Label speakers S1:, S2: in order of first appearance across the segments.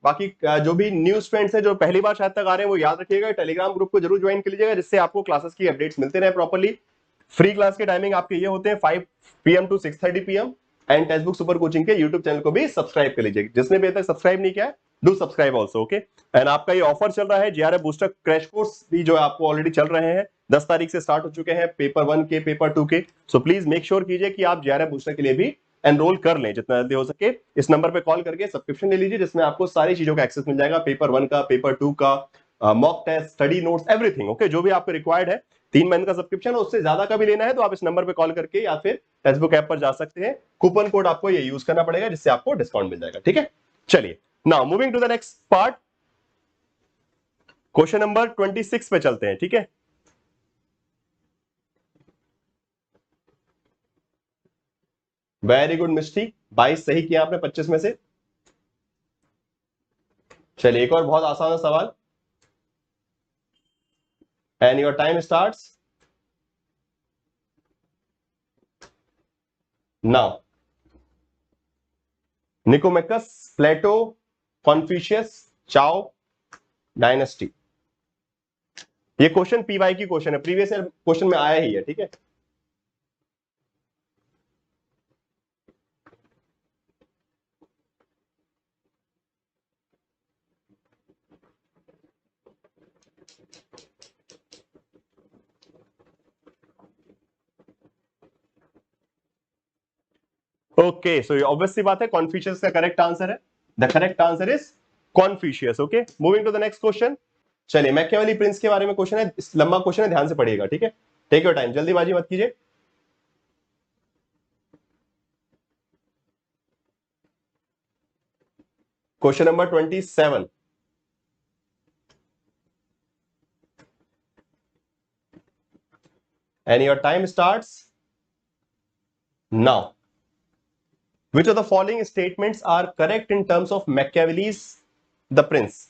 S1: बाकी जो भी न्यू स्टूडेंट्स हैं जो पहली बार शायद तक आ रहे हैं वो याद रखिएगा, टेलीग्राम ग्रुप को जरूर ज्वाइन कर लीजिएगा, जिससे आपको क्लासेस की अपडेट्स मिलते रहे प्रॉपर्ली। फ्री क्लास के टाइमिंग आपके ये होते हैं 5 PM to 6:30 PM। And text book super coaching के यूट्यूब चैनल को भी सब्सक्राइब कर लीजिए, जिसने भी अभी तक सब्सक्राइब नहीं किया है do subscribe also, okay. And आपका ये ऑफर चल रहा है जेआरएफ बूस्टर क्रैश कोर्स भी जो आपको ऑलरेडी चल रहे हैं, 10 तारीख से स्टार्ट हो चुके हैं, पेपर 1 के पेपर 2 के। सो प्लीज मेक श्योर कीजिए कि आप जेआरएफ बूस्टर के लिए भी एनरोल कर लें जितना जल्दी हो सके। इस नंबर पे कॉल करके सब्सक्रिप्शन ले लीजिए, जिसमें आपको सारी चीजों का एक्सेस मिल जाएगा, पेपर 1 का, पेपर 2 का, mock test, study notes, everything, okay. जो भी आपको रिक्वायर्ड है, 3 महीने का सब्सक्रिप्शन है, उससे ज्यादा का भी लेना है तो आप इस नंबर पे कॉल करके या फिर फेसबुक ऐप पर जा सकते हैं। कूपन कोड आपको ये यूज करना पड़ेगा, जिससे आपको डिस्काउंट मिल जाएगा, ठीक है। चलिए, now moving to the next part, question number 26 पे चलते हैं, ठीक है। वेरी गुड मिस्टी, 22 सही किया आपने 25 में से। चलिए, एक और बहुत आसान सवाल, and your time starts now. Nicomachus, Plato, Confucius, Chao dynasty. ये क्वेश्चन पीवाई की क्वेश्चन है, प्रीवियस ईयर क्वेश्चन में आया ही है, ठीक है। ओके, सो ये ऑब्वियस सी बात है, कॉन्फ्यूशियस का करेक्ट आंसर है। The correct answer is Confucius, okay. Moving to the next question. चलिए, मैकियावेली प्रिंस के बारे में क्वेश्चन है, लंबा क्वेश्चन है, ध्यान से पढ़िएगा, ठीक है। टेक योर टाइम, जल्दीबाजी मत कीजिए। Question number 27, and your time starts now. Which of the following statements are correct in terms of Machiavelli's The Prince?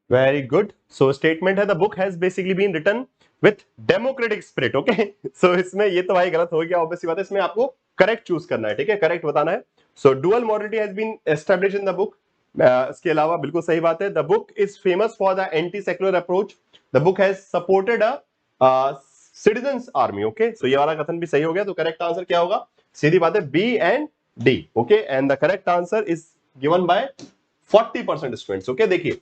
S1: Very good. So statement है, the book has basically been written with democratic spirit, okay? So इसमें ये तो भाई गलत हो गया, obvious सी बात है, इसमें आपको करेक्ट चूज करना है, ठीक है, करेक्ट बताना है। So dual morality has been established in the book. इसके अलावा बिल्कुल सही बात है, the book is famous for the anti-secular approach. The book has supported a citizens army, okay? So ये वाला कथन भी सही हो गया, तो करेक्ट आंसर क्या होगा? सीधी बात है, B and D, okay? And the correct answer is given by 40% students, okay. देखिए,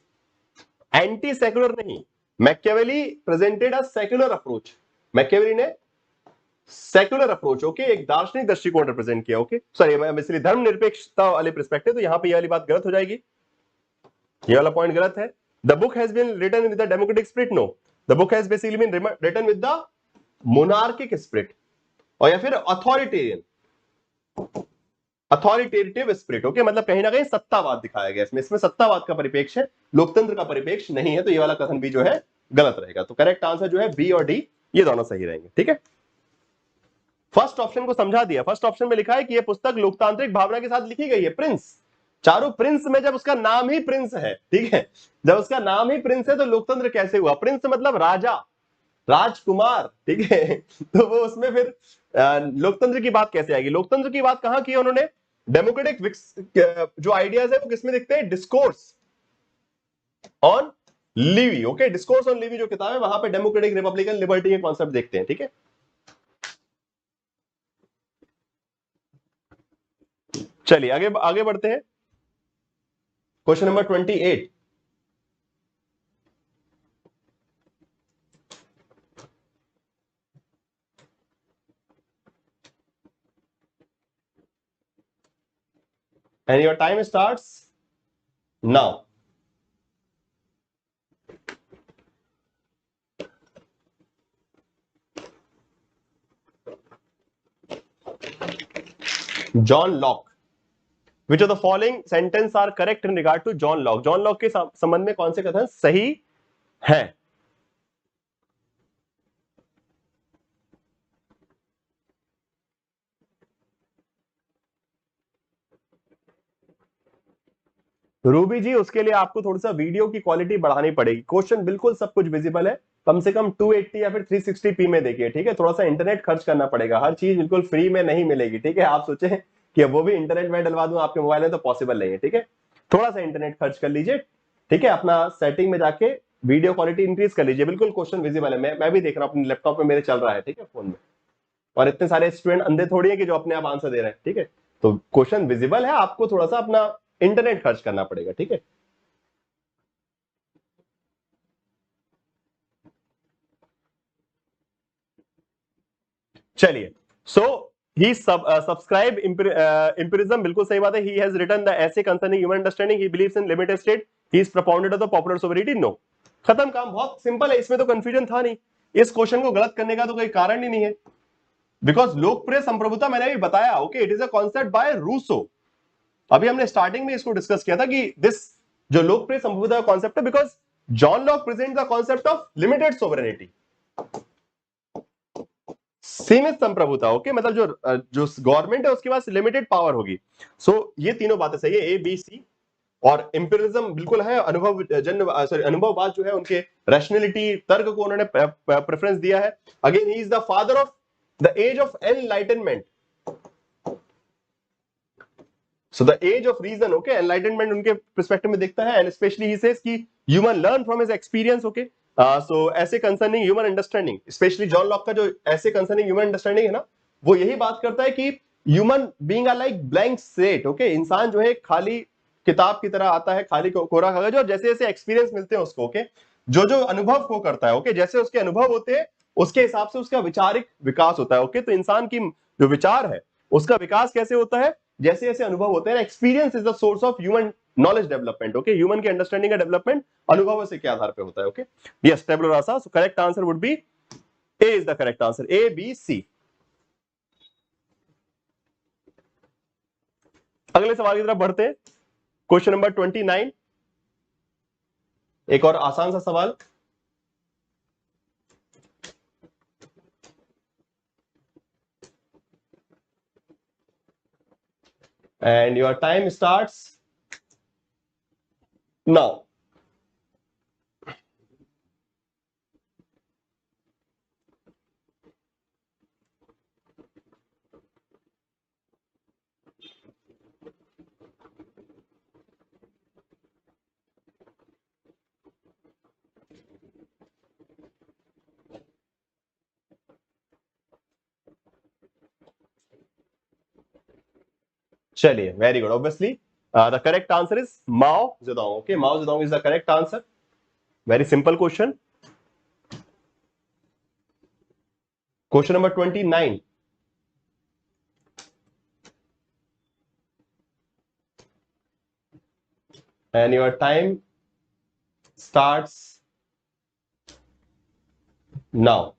S1: एंटी सेक्युलर नहीं, Machiavelli presented a secular approach. Machiavelli ने सेक्युलर अप्रोच, ओके, एक दार्शनिक दृष्टिकोण रिप्रेजेंट किया, ओके। सॉरी, इसलिए धर्मनिरपेक्षता वाले पर्सपेक्टिव, तो यहां पे ये वाली बात गलत हो जाएगी, ये वाला पॉइंट गलत है। The book has been written with the democratic spirit, no, the book has basically been written with the monarchic spirit, और या फिर अथॉरिटेटिव स्पिरिट, ओके। मतलब कहीं ना कहीं सत्तावाद दिखाया गया इसमें, इसमें सत्तावाद का परिपेक्ष है, लोकतंत्र का परिपेक्ष नहीं है, तो ये वाला कथन भी जो है गलत रहेगा। तो करेक्ट आंसर जो है बी और डी, ये दोनों सही रहेंगे, ठीक है। फर्स्ट ऑप्शन को समझा दिया, फर्स्ट ऑप्शन में लिखा है कि यह पुस्तक लोकतांत्रिक भावना के साथ लिखी गई है, प्रिंस, चारों प्रिंस में जब उसका नाम ही प्रिंस है, ठीक है, जब उसका नाम ही प्रिंस है तो लोकतंत्र कैसे हुआ? प्रिंस मतलब राजा, राजकुमार, ठीक है। तो वो उसमें फिर लोकतंत्र की बात कैसे आएगी? लोकतंत्र की बात कहां की है उन्होंने? डेमोक्रेटिक जो आइडियाज है वो किसमें दिखते हैं? Discourse on Livy, okay. Discourse on Livy जो किताब है, वहां पे डेमोक्रेटिक, रिपब्लिकन, लिबर्टी के कॉन्सेप्ट देखते हैं, ठीक है। चलिए आगे आगे बढ़ते हैं, question number 28, and your time starts now. John Locke. Which of the following sentence are correct in regard to John Locke? John Locke के संबंध में कौन से कथन सही है? रूबी जी, उसके लिए आपको थोड़ा सा वीडियो की क्वालिटी बढ़ानी पड़ेगी। क्वेश्चन बिल्कुल सब कुछ विजिबल है, कम से कम 280 या फिर 360p में देखिए, ठीक है। थोड़ा सा इंटरनेट खर्च करना पड़ेगा, हर चीज बिल्कुल फ्री में नहीं मिलेगी, ठीक है। आप सोचे कि वो भी इंटरनेट में डलवा दूं आपके मोबाइल में, तो पॉसिबल नहीं है, ठीक है। थोड़ा सा इंटरनेट खर्च कर लीजिए, ठीक है। अपना सेटिंग में जाके वीडियो क्वालिटी इंक्रीज कर लीजिए। बिल्कुल क्वेश्चन विजिबल है, मैं भी देख रहा हूँ अपने लैपटॉप में, मेरे चल रहा है, ठीक है, फोन में। और इतने सारे स्टूडेंट अंधे थोड़ी है कि जो अपने आप आंसर दे रहे हैं, ठीक है। तो क्वेश्चन विजिबल है, आपको थोड़ा सा अपना इंटरनेट खर्च करना पड़ेगा, ठीक है। चलिए, सो ही सब्सक्राइब एम्पिरिज्म, बिल्कुल सही बात है। He has written the essay concerning human understanding, he believes in limited state, he is propounded of the popular sovereignty. No, खत्म काम, बहुत सिंपल है, इसमें तो कंफ्यूजन था नहीं। इस क्वेश्चन को गलत करने का तो कोई कारण ही नहीं है, बिकॉज लोकप्रिय संप्रभुता मैंने भी बताया, okay, it is a concept by Rousseau. अभी हमने स्टार्टिंग में इसको डिस्कस किया था कि दिस जो लोकप्रिय संप्रभुता का कॉन्सेप्ट है, because John Locke present the concept of limited sovereignty, सीमित संप्रभुता, ओके, मतलब जो गवर्नमेंट है उसके पास लिमिटेड पावर होगी। सो ये तीनों बातें सही है, ए बी सी। और इंपीरियलिज्म बिल्कुल है, अनुभव जन्य, सॉरी, अनुभववाद जो है, उनके रैशनैलिटी, तर्क को उन्होंने प्रेफरेंस दिया है। Again he is the father of the age of enlightenment. So the age of reason, okay, enlightenment उनके पर्सपेक्टिव में देखता है। एंड स्पेशली ही सेज कि human learn from his experience, okay. So ऐसे concerning human understanding, specially John Locke का जो ऐसे concerning human understanding है ना, वो यही बात करता है कि human being a like blank slate, okay, इंसान जो है खाली किताब की तरह आता है, खाली कोरा कागज, और जैसे जैसे एक्सपीरियंस मिलते हैं उसको, ओके, जो जो अनुभव को करता है, ओके, जैसे उसके अनुभव होते हैं उसके हिसाब से उसका विचारिक विकास होता है, ओके। तो इंसान की जो विचार है उसका विकास कैसे होता है? जैसे जैसे अनुभव होते हैं। Experience is the source of human knowledge development, okay. Human की अंडरस्टैंडिंग का डेवलपमेंट अनुभव से के आधार पे होता है, okay. Yes, tabula rasa, so correct answer would be A is the correct answer, A B C. अगले सवाल की तरफ बढ़ते हैं, क्वेश्चन नंबर 29, एक और आसान सा सवाल। And your time starts now. चलिए, very good, obviously the correct answer is Mao Zedong, okay. Mao Zedong is the correct answer. Very simple question. Question number 29, and your time starts now.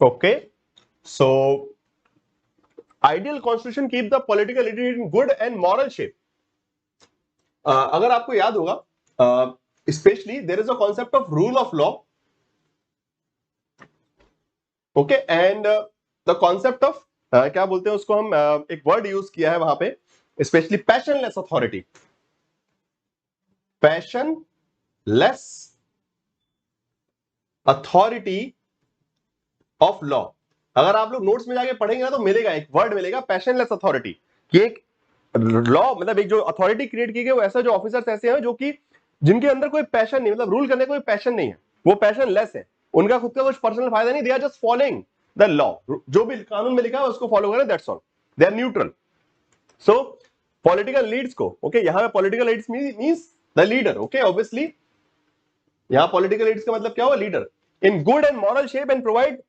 S1: Okay, so ideal constitution keep the political elite in good and moral shape. अगर आपको याद होगा, specially there is a concept of rule of law, okay, and the concept of क्या बोलते हैं उसको हम, एक वर्ड यूज किया है वहां पे, specially passionless authority, passionless authority of law. अगर आप लोग नोट्स में जाके पढ़ेंगे ना तो मिलेगा, एक वर्ड मिलेगा, पैशनलेस अथॉरिटी, कि एक लॉ मतलब एक जो अथॉरिटी क्रिएट की गई वो ऐसा जो ऑफिसर्स ऐसे हैं जो कि जिनके अंदर कोई पैशन नहीं, मतलब रूल करने का कोई पैशन नहीं है, वो पैशन लेस है, उनका खुद का कुछ पर्सनल फायदा नहीं, they are just following the law, जो भी कानून में लिखा है उसको फॉलो करें, that's all, they are neutral. So political leads को, ओके, यहां पे political leads means the leader, okay, obviously यहां पॉलिटिकल लीड्स का मतलब क्या हुआ, leader, in good and moral shape and provide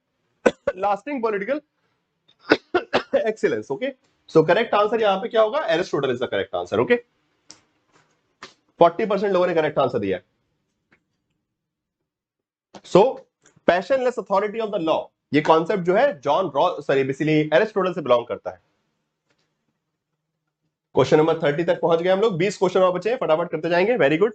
S1: lasting political excellence, okay. So correct answer यहां पे क्या होगा, Aristotle is the correct answer, okay. 40% लोगों ने करेक्ट आंसर दिया है। So passionless authority of the law, ये कॉन्सेप्ट जो है John Rawls sorry basically Aristotle से बिलोंग करता है। क्वेश्चन नंबर 30 तक पहुंच गए हम लोग, 20 क्वेश्चन और बचे हैं, फटाफट करते जाएंगे, वेरी गुड।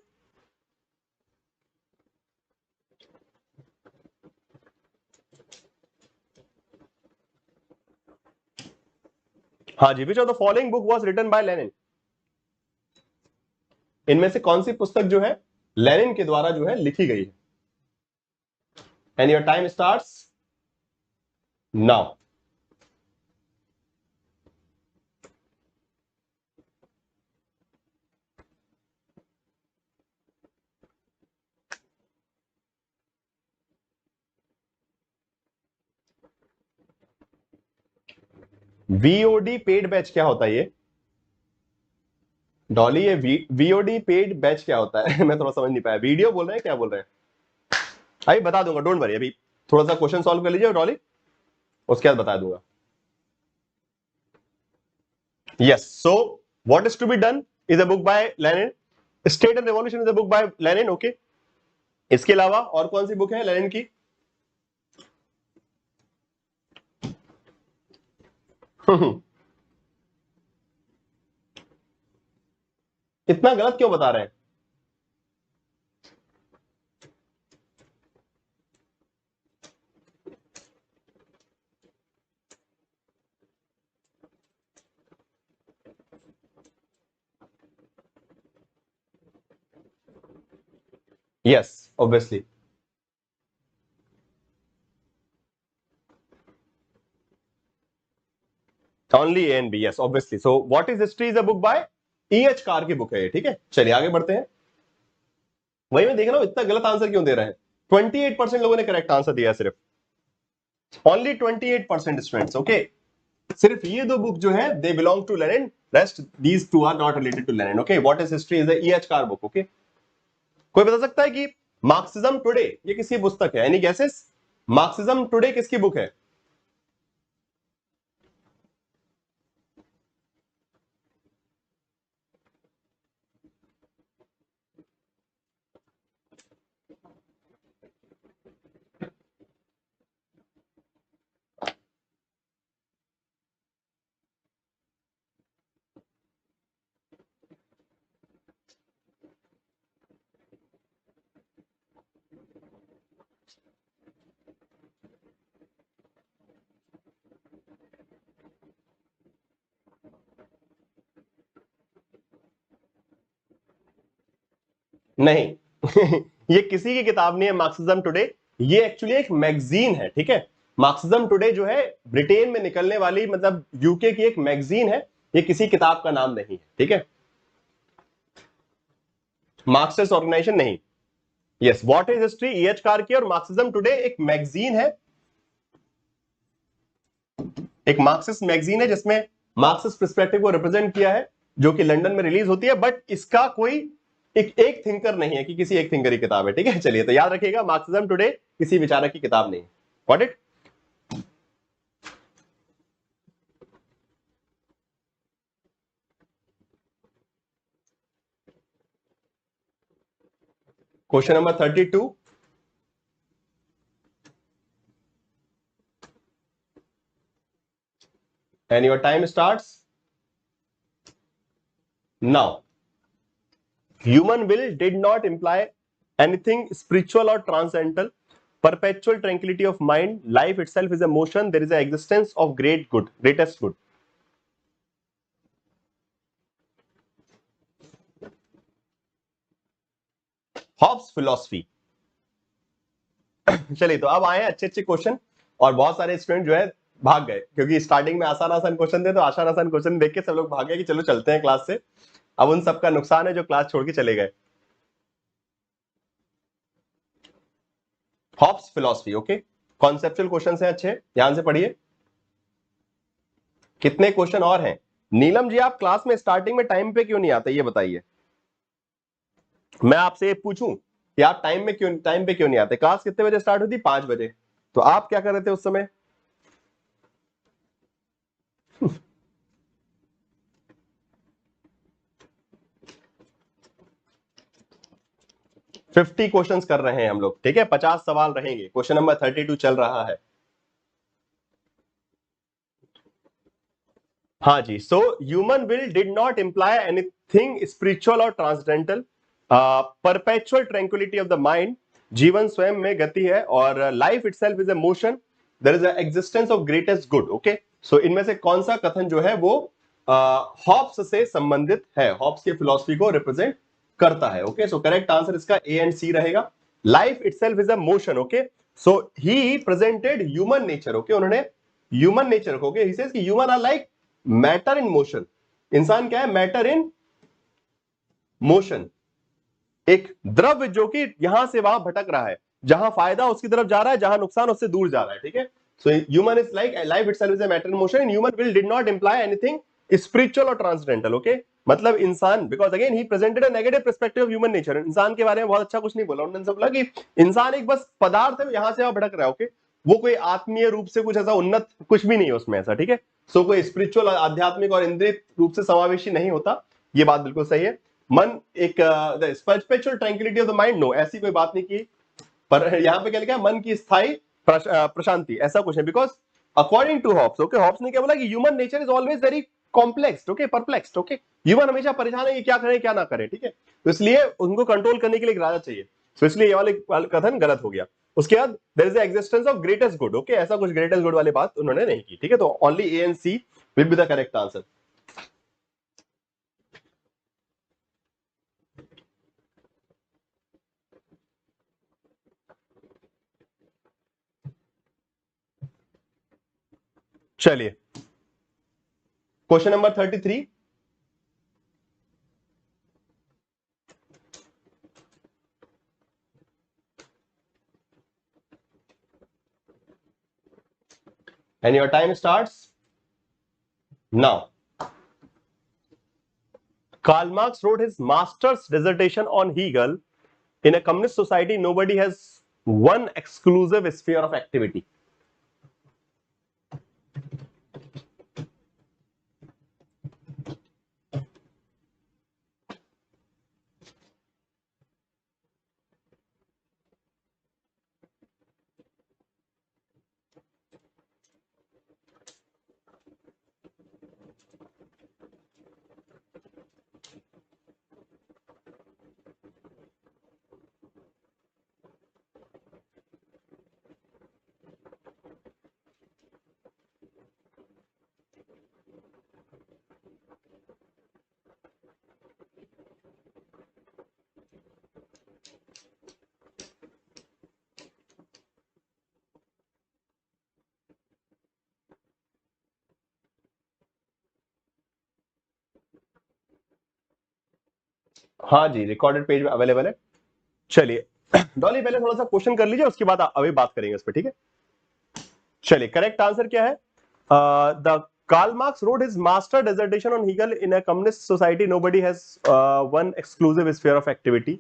S1: हाँ जी, which of the following book was written by Lenin, इनमें से कौन सी पुस्तक जो है लेनिन के द्वारा जो है लिखी गई है, and your time starts now. VOD paid batch क्या होता है ये डॉली, ये वीओडी पेड बैच क्या होता है मैं थोड़ा समझ नहीं पाया, वीडियो बोल रहे हैं क्या बोल रहे हैं, अभी बता दूंगा, डोंट वरी, अभी थोड़ा सा क्वेश्चन सॉल्व कर लीजिए डॉली, उसके बाद बता दूंगा। Yes. So what is to be done is a book by Lenin. State and Revolution is a book by Lenin. Okay. इसके अलावा और कौन सी बुक है लेनिन की? इतना गलत क्यों बता रहे हैं? Yes, obviously. Only A and B. Yes, obviously. So what is history is a book by E.H. Car की बुक है ये, ठीक है। चलिए आगे बढ़ते हैं। वही मैं देख रहा हूं इतना गलत आंसर क्यों दे रहे हैं। 28% लोगों ने करेक्ट आंसर दिया सिर्फ, ओनली 28% स्टूडेंट्स, ओके। सिर्फ ये दो बुक जो है they belong to Lenin, rest these two are not related to Lenin, okay. What is history is the E.H. Carr book, okay. कोई बता सकता है कि मार्क्सिज्म टुडे ये किसकी पुस्तक है, एनी गेसेस? मार्क्सिज्म टुडे किसकी बुक है? नहीं ये किसी की किताब नहीं है मार्क्सिज्म टुडे, ये एक्चुअली एक मैगजीन है, ठीक है। मार्क्सिज्म टुडे जो है ब्रिटेन में निकलने वाली, मतलब यूके की एक मैगजीन है, ये किसी किताब का नाम नहीं है, ठीक है। मार्क्सिस्ट ऑर्गेनाइजेशन नहीं। Yes, what is history E.H. Car की, और मार्क्सिज्म टुडे एक मैगजीन है, एक मार्क्सिस्ट मैगजीन है जिसमें मार्क्सिस्ट पर्सपेक्टिव को रिप्रेजेंट किया है, जो कि लंदन में रिलीज होती है, बट इसका कोई एक थिंकर नहीं है कि किसी एक थिंकर की किताब है, ठीक है। चलिए तो याद रखिएगा मार्क्सिज्म टुडे किसी विचारक की किताब नहीं। Got it. Question number 32, and your time starts now. Human will did not imply anything spiritual or transcendental. Perpetual tranquility of mind, life itself is a motion, there is an existence of great good, greatest good. Hobbes philosophy. चलिए तो अब आए हैं अच्छे अच्छे question, और बहुत सारे स्टूडेंट जो है भाग गए, क्योंकि स्टार्टिंग में आसान आसान क्वेश्चन थे, तो आसान आसान क्वेश्चन देख के सब लोग भाग गए कि चलो चलते हैं क्लास से। अब उन सबका नुकसान है जो क्लास छोड़ के चले गए। Hobbes philosophy, okay, conceptual question है अच्छे, ध्यान से पढ़िए। कितने क्वेश्चन और हैं? नीलम जी, आप क्लास में स्टार्टिंग में टाइम पे क्यों नहीं आते, ये बताइए। मैं आपसे ये पूछूं कि आप टाइम पे क्यों नहीं आते? क्लास कितने बजे स्टार्ट होती? 5 बजे। तो आप क्या कर रहे थे उस समय? 50 क्वेश्चंस कर रहे हैं हम लोग, ठीक है, 50 सवाल रहेंगे, क्वेश्चन नंबर 32 चल रहा है। हाँ जी, so human will did not imply anything spiritual और transcendental, perpetual tranquillity of the mind, जीवन स्वयं में गति है, और life itself is a motion, there is existence of greatest good, okay. So इनमें से कौन सा कथन जो है वो हॉब्स से संबंधित है, हॉब्स की फिलॉसफी को रिप्रेजेंट करता है, ओके। सो करेक्ट आंसर इसका ए एंड सी रहेगा। Life itself is a motion, okay. So he presented human nature, okay, उन्होंने ह्यूमन नेचर को, ही सेज कि human are like matter in motion. इंसान क्या है? मैटर इन मोशन, एक द्रव्य जो कि यहां से वहां भटक रहा है, जहां फायदा उसकी तरफ जा रहा है, जहां नुकसान उससे दूर जा रहा है, ठीक है। So human is like life itself is a matter in motion and human will did not imply anything spiritual और ट्रांसडेंटल, ओके। मतलब इंसान, because again he presented a negative perspective of human nature, इंसान के बारे में बहुत अच्छा कुछ नहीं बोला उन्होंने, सब बोला कि इंसान एक बस पदार्थ है, यहां से वहां भटक रहा है, ओके। वो कोई आत्मीय रूप से कुछ ऐसा उन्नत कुछ भी नहीं है उसमें ऐसा, ठीक है। सो कोई स्पिरिचुअल, आध्यात्मिक और इंद्रिय रूप से समावेशी नहीं होता, ये बात बिल्कुल सही है। मन एक perpetual tranquillity of the mind, no, ऐसी कोई बात नहीं की। पर यहां पे क्या लिखा है? मन की स्थायी प्रशांति, ऐसा कुछ है, because according to Hobbes, okay, Hobbes ने क्या बोला कि human nature is always very complex, okay, perplexed, okay. Human हमेशा परेशान है कि क्या करें क्या ना करें, ठीक है। तो इसलिए उनको कंट्रोल करने के लिए एक राजा चाहिए, तो इसलिए ये वाले कथन गलत हो गया। उसके बाद there is the existence of greatest good, okay, ऐसा कुछ ग्रेटेस्ट गुड वाली बात उन्होंने नहीं की, ठीक है। तो only A and C will be the correct answer. चलिए, question number 33। And your time starts now. Karl Marx wrote his master's dissertation on Hegel. In a communist society, nobody has one exclusive sphere of activity. हाँ जी, recorded page available है। चलिए डॉली, पहले थोड़ा सा question कर लीजिए, उसके बाद अभी बात करेंगे उस पर, ठीक है। चलिए, करेक्ट आंसर क्या है? The Karl Marx wrote his master dissertation on Hegel. In a communist society, nobody has one exclusive sphere of activity.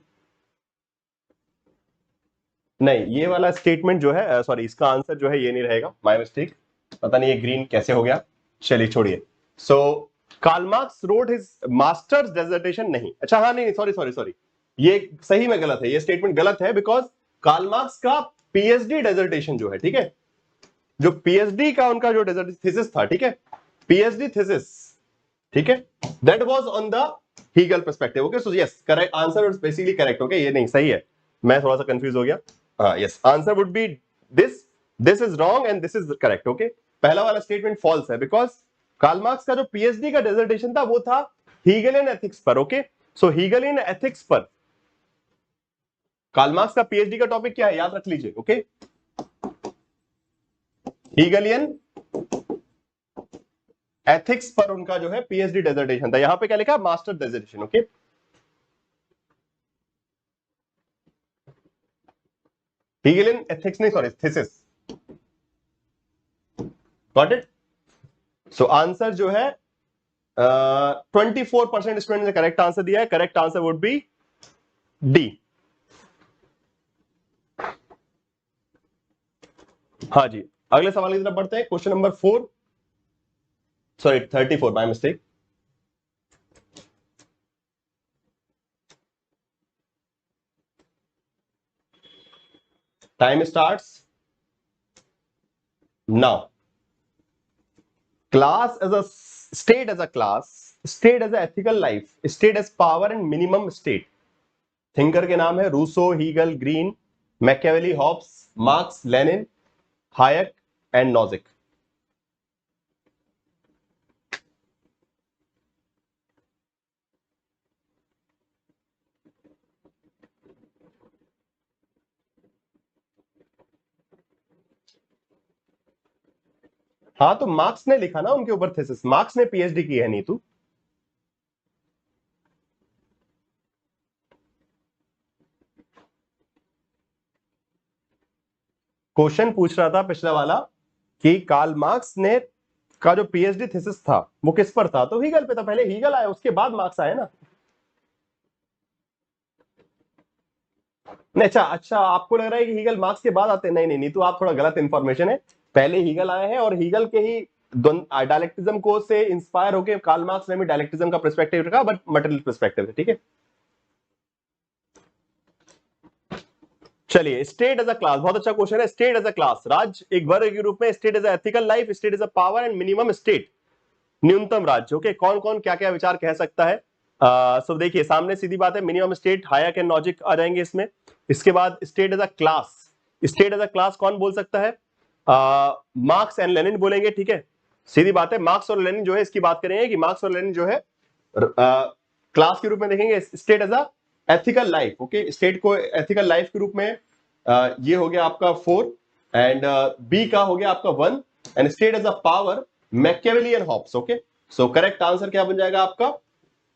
S1: नहीं, ये वाला स्टेटमेंट जो है, सॉरी, इसका आंसर जो है ये नहीं रहेगा, माय मिस्टेक, पता नहीं ये ग्रीन कैसे हो गया, चलिए छोड़िए। So Karl Marx wrote his masters dissertation, नहीं, अच्छा, हाँ, नहीं, सॉरी सॉरी सॉरी, ये सही में गलत है, ये स्टेटमेंट गलत है, बिकॉज कार्ल मार्क्स का पीएचडी डिसर्टेशन जो है, ठीक है, जो पीएचडी का उनका जो थीसिस था, ठीक है, पीएचडी थीसिस, ठीक है, that was on the Hegel perspective, okay. So yes, correct answer is basically correct, okay, ये नहीं सही है, मैं थोड़ा सा कंफ्यूज हो गया। हाँ, yes, answer would B this, this is wrong and this is correct, okay. पहला वाला स्टेटमेंट फॉल्स है, बिकॉज कार्ल मार्क्स का जो पीएचडी का डिसर्टेशन था वो था हीगलियन एथिक्स पर, ओके। सो हीगलियन एथिक्स पर कार्ल मार्क्स का पीएचडी का टॉपिक क्या है, याद रख लीजिए, ओके। हीगलियन एथिक्स पर उनका जो है पीएचडी डेजर्टेशन था। यहां पे क्या लिखा, master dissertation. Okay, Hegelian ethics नहीं, sorry, thesis. Got it. So answer जो है 24% स्टूडेंट ने करेक्ट आंसर दिया है। Correct answer would be D. हाँ जी, अगले सवाल की तरफ बढ़ते हैं। Question number 4, sorry 34, by mistake. Time starts now. Class as a state, as a class, state as a ethical life, state as power and minimum state. Thinker के नाम है Rousseau, Hegel, Green, Machiavelli, Hobbes, Marx, Lenin, Hayek and Nozick. हाँ, तो marks ने लिखा ना उनके ऊपर थीसिस, मार्क्स ने पीएचडी की है नीतू। क्वेश्चन पूछ रहा था पिछला वाला कि कार्ल मार्क्स ने का जो पीएचडी थीसिस था वो किस पर था, तो हीगल पे था। पहले हीगल आया, उसके बाद मार्क्स आया ना। नहीं, अच्छा अच्छा, आपको लग रहा है कि हीगल मार्क्स के बाद आते हैं? नहीं नहीं नहीं, तो आप थोड़ा गलत इंफॉर्मेशन है। पहले हीगल आए हैं और हीगल के ही डायलेक्टिज्म को से इंस्पायर होकर कार्ल मार्क्स ने भी डायलेक्टिज्म का पर्सपेक्टिव रखा, बट मटेरियल पर्सपेक्टिव है। ठीक है, चलिए। स्टेट एज अ क्लास, बहुत अच्छा क्वेश्चन है। स्टेट एज अ क्लास, राज्य एक वर्ग के रूप में, state as ethical life, state as a power and minimum state, न्यूनतम राज्य। ओके, कौन कौन क्या क्या विचार कह सकता है? सो देखिए, सामने सीधी बात है, minimum state, Hayek and Nozick आ जाएंगे इसमें। इसके बाद state as a class, state as a class कौन बोल सकता है? मार्क्स एंड लेनिन बोलेंगे। ठीक है, सीधी बात है, मार्क्स और लेनिन जो है इसकी बात करेंगे कि मार्क्स और लेनिन जो है क्लास के रूप में देखेंगे। State as a ethical life, okay, state को एथिकल लाइफ के रूप में ये हो गया आपका 4, एंड बी का हो गया आपका 1, and state as a power Machiavelli and Hobbes. Okay, so correct answer क्या बन जाएगा आपका?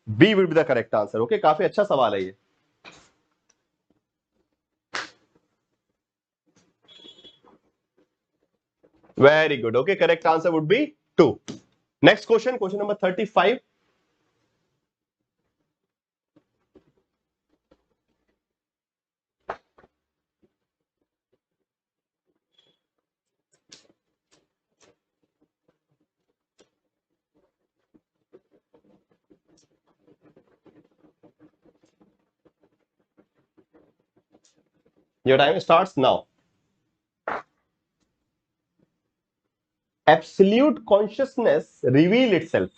S1: B will be the correct answer. Okay, काफी अच्छा सवाल है ये। Very good. Okay, correct answer would be 2। Next question, question number 35। Your time starts now. Absolute consciousness reveal itself.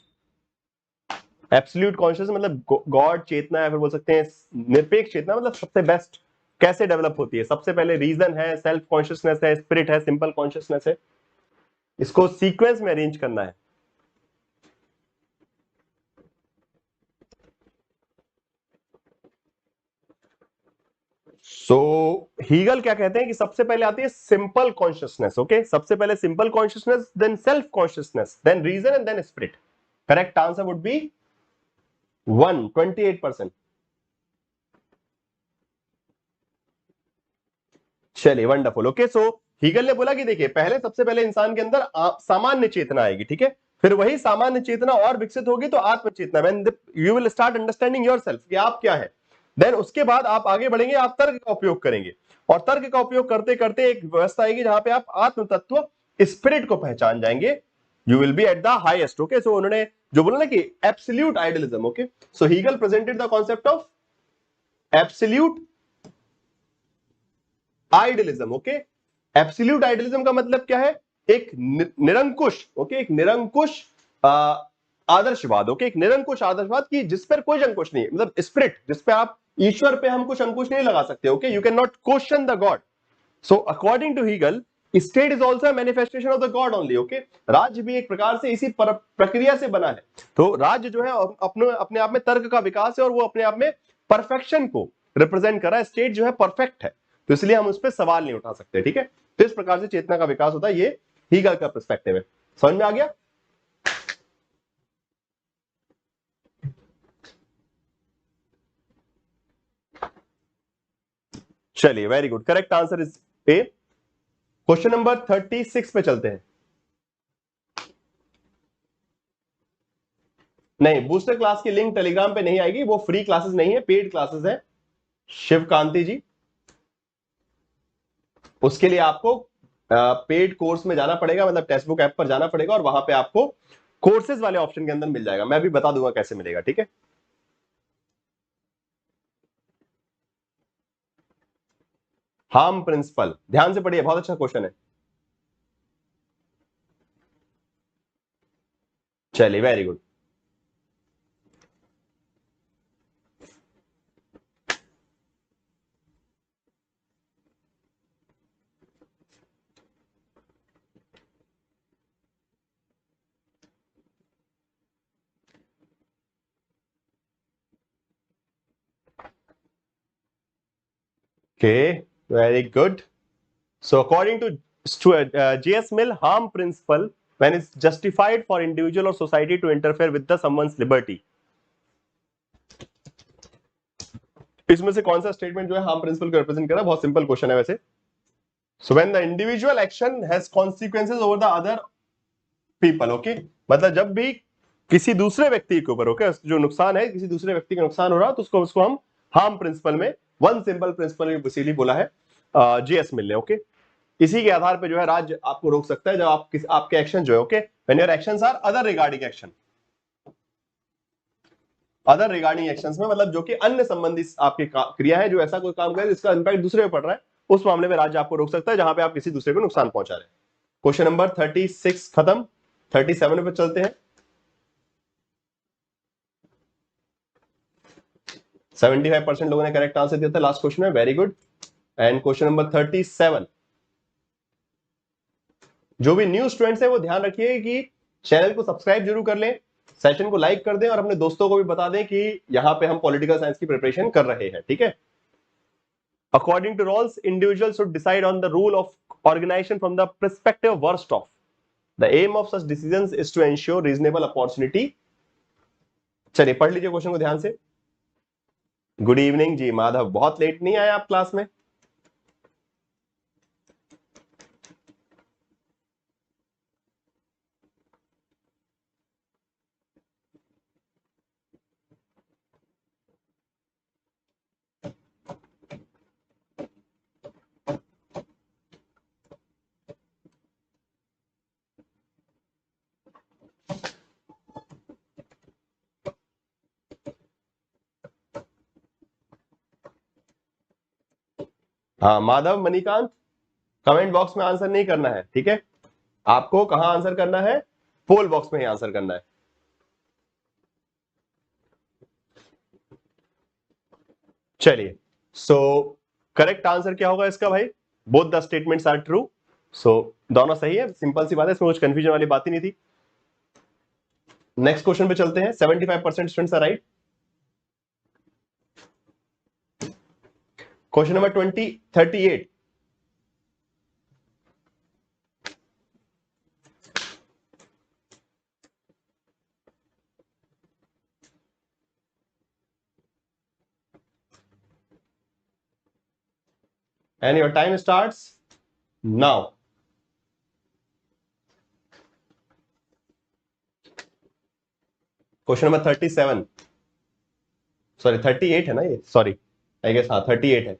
S1: Absolute consciousness मतलब गॉड चेतना, या फिर बोल सकते हैं निरपेक्ष चेतना, मतलब सबसे बेस्ट कैसे डेवलप होती है? सबसे पहले रीजन है, सेल्फ कॉन्शियसनेस है, स्पिरिट है, सिंपल कॉन्शियसनेस है। इसको सीक्वेंस में अरेंज करना है। सो हीगल क्या कहते हैं कि सबसे पहले आती है सिंपल कॉन्शियसनेस। ओके, सबसे पहले simple consciousness, then self consciousness, then reason and then spirit. Correct answer would be 1, 28%। चलिए, वंडरफुल। ओके, सो हीगल ने बोला कि देखिए, पहले सबसे पहले इंसान के अंदर सामान्य चेतना आएगी। ठीक है, फिर वही सामान्य चेतना और विकसित होगी तो आत्म चेतना, when you will start understanding yourself कि आप क्या है। देन उसके बाद आप आगे बढ़ेंगे, आप तर्क का उपयोग करेंगे, और तर्क का उपयोग करते करते एक व्यवस्था आएगी जहां पे आप आत्म तत्व, स्पिरिट को पहचान जाएंगे। You will be at the highest. Okay, so उन्होंने जो बोला ना कि absolute idealism. Okay, so Hegel presented the concept of absolute idealism. Okay, absolute idealism का मतलब क्या है? एक निरंकुश, ओके, एक निरंकुश आदर्शवाद। ओके, एक निरंकुश आदर्शवाद की जिस पर कोई अंकुश नहीं है, मतलब स्पिरिट, जिस पे आप ईश्वर पे हम कुछ अंकुश नहीं लगा सकते। Okay, you can not question the God. So according to Hegel, state is also manifestation of the God only. Okay, राज्य भी एक प्रकार से इसी प्रक्रिया से बना है। तो राज्य जो है अपने अपने आप में तर्क का विकास है, और वो अपने आप में परफेक्शन को रिप्रेजेंट कर रहा है। स्टेट जो है परफेक्ट है, तो इसलिए हम उस पर सवाल नहीं उठा सकते। ठीक है, तो इस प्रकार से चेतना का विकास होता है। ये हीगल का पर्सपेक्टिव है। समझ में आ गया? चलिए very good, correct answer is A. Question number 36 पे चलते हैं। नहीं, बूस्टर क्लास की लिंक टेलीग्राम पे नहीं आएगी, वो फ्री क्लासेस नहीं है, पेड क्लासेस है शिव कांति जी। उसके लिए आपको पेड कोर्स में जाना पड़ेगा, मतलब टेक्स्ट बुक ऐप पर जाना पड़ेगा और वहां पे आपको कोर्सेज वाले ऑप्शन के अंदर मिल जाएगा। मैं भी बता दूंगा कैसे मिलेगा, ठीक है। हार्म प्रिंसिपल, ध्यान से पढ़िए, बहुत अच्छा क्वेश्चन है। चलिए very good. Okay, very good. So according to J.S. Mill, harm principle when it's justified for individual or society to interfere with the someone's liberty. इसमें से कौन सा स्टेटमेंट जो है हार्म प्रिंसिपल को रिप्रेजेंट कर रहा है? बहुत सिंपल क्वेश्चन है वैसे। So when the individual action has consequences over the other people, okay? मतलब जब भी किसी दूसरे व्यक्ति के ऊपर, ओके, जो नुकसान है, किसी दूसरे व्यक्ति का नुकसान हो रहा है, तो उसको हम हार्म प्रिंसिपल में वन सिंपल प्रिंसिपल इसीलिए बोला है जीएस मिल ने, ओके। इसी के आधार पे जो है राज्य आपको रोक सकता है जब आपके एक्शन जो है, okay, when your actions are other regarding action, other regarding actions में, मतलब जो कि अन्य संबंधित आपकी क्रिया है, जो ऐसा कोई काम करे जिसका इंपैक्ट दूसरे पे पड़ रहा है, उस मामले में राज्य आपको रोक सकता है जहां पे आप किसी दूसरे को नुकसान पहुंचा रहे हैं। क्वेश्चन नंबर 36 खत्म, 37 पे चलते हैं। 75% लोगों ने करेक्ट आंसर दिया था लास्ट क्वेश्चन में, very good. And question number 37, जो भी न्यू स्टूडेंट्स है वो ध्यान रखिए कि चैनल को सब्सक्राइब जरूर कर लें, सेशन को लाइक कर दें और अपने दोस्तों को भी बता दें कि यहां पे हम पॉलिटिकल साइंस की प्रिपरेशन कर रहे हैं, ठीक है। According to rules, individuals should decide on the rule of organisation from the perspective worst of the aim of such decisions is to ensure reasonable opportunity. चलिए पढ़ लीजिए क्वेश्चन को ध्यान से। गुड इवनिंग जी माधव, बहुत लेट नहीं आए आप क्लास में? हाँ माधव मणिकांत, कमेंट बॉक्स में आंसर नहीं करना है, ठीक है। आपको कहां आंसर करना है? पोल बॉक्स में ही आंसर करना है। चलिए, सो करेक्ट आंसर क्या होगा इसका भाई? Both the statements are true. So दोनों सही है, सिंपल सी बात है, इसमें कुछ कंफ्यूजन वाली बात ही नहीं थी। नेक्स्ट क्वेश्चन पे चलते हैं। 75% students are right. Question number 38। And your time starts now. Question number 37, sorry 38 है ना ये, सॉरी आई गेस, हाँ 38 है।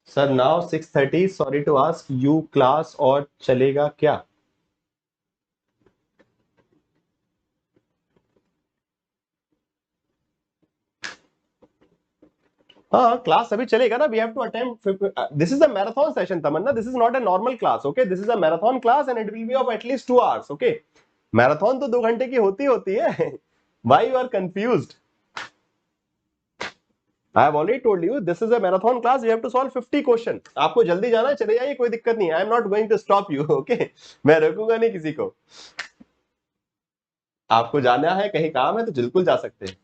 S1: Sir now 6:30, sorry to ask you class और चलेगा क्या? हाँ क्लास अभी चलेगा ना, we have to attend, this is a marathon session Tamanna, this is not a normal class, okay, this is a marathon class and it will be of at least 2 hours, okay. Marathon तो 2 घंटे की होती है। Why you are confused? I have already told you this is a marathon class, you have to solve 50 question. आपको जल्दी जाना है, चले जाइए, कोई दिक्कत नहीं, I am not going to stop you, okay. मैं रोकूंगा नहीं किसी को। आपको जाना है, कहीं काम है तो बिल्कुल जा सकते हैं।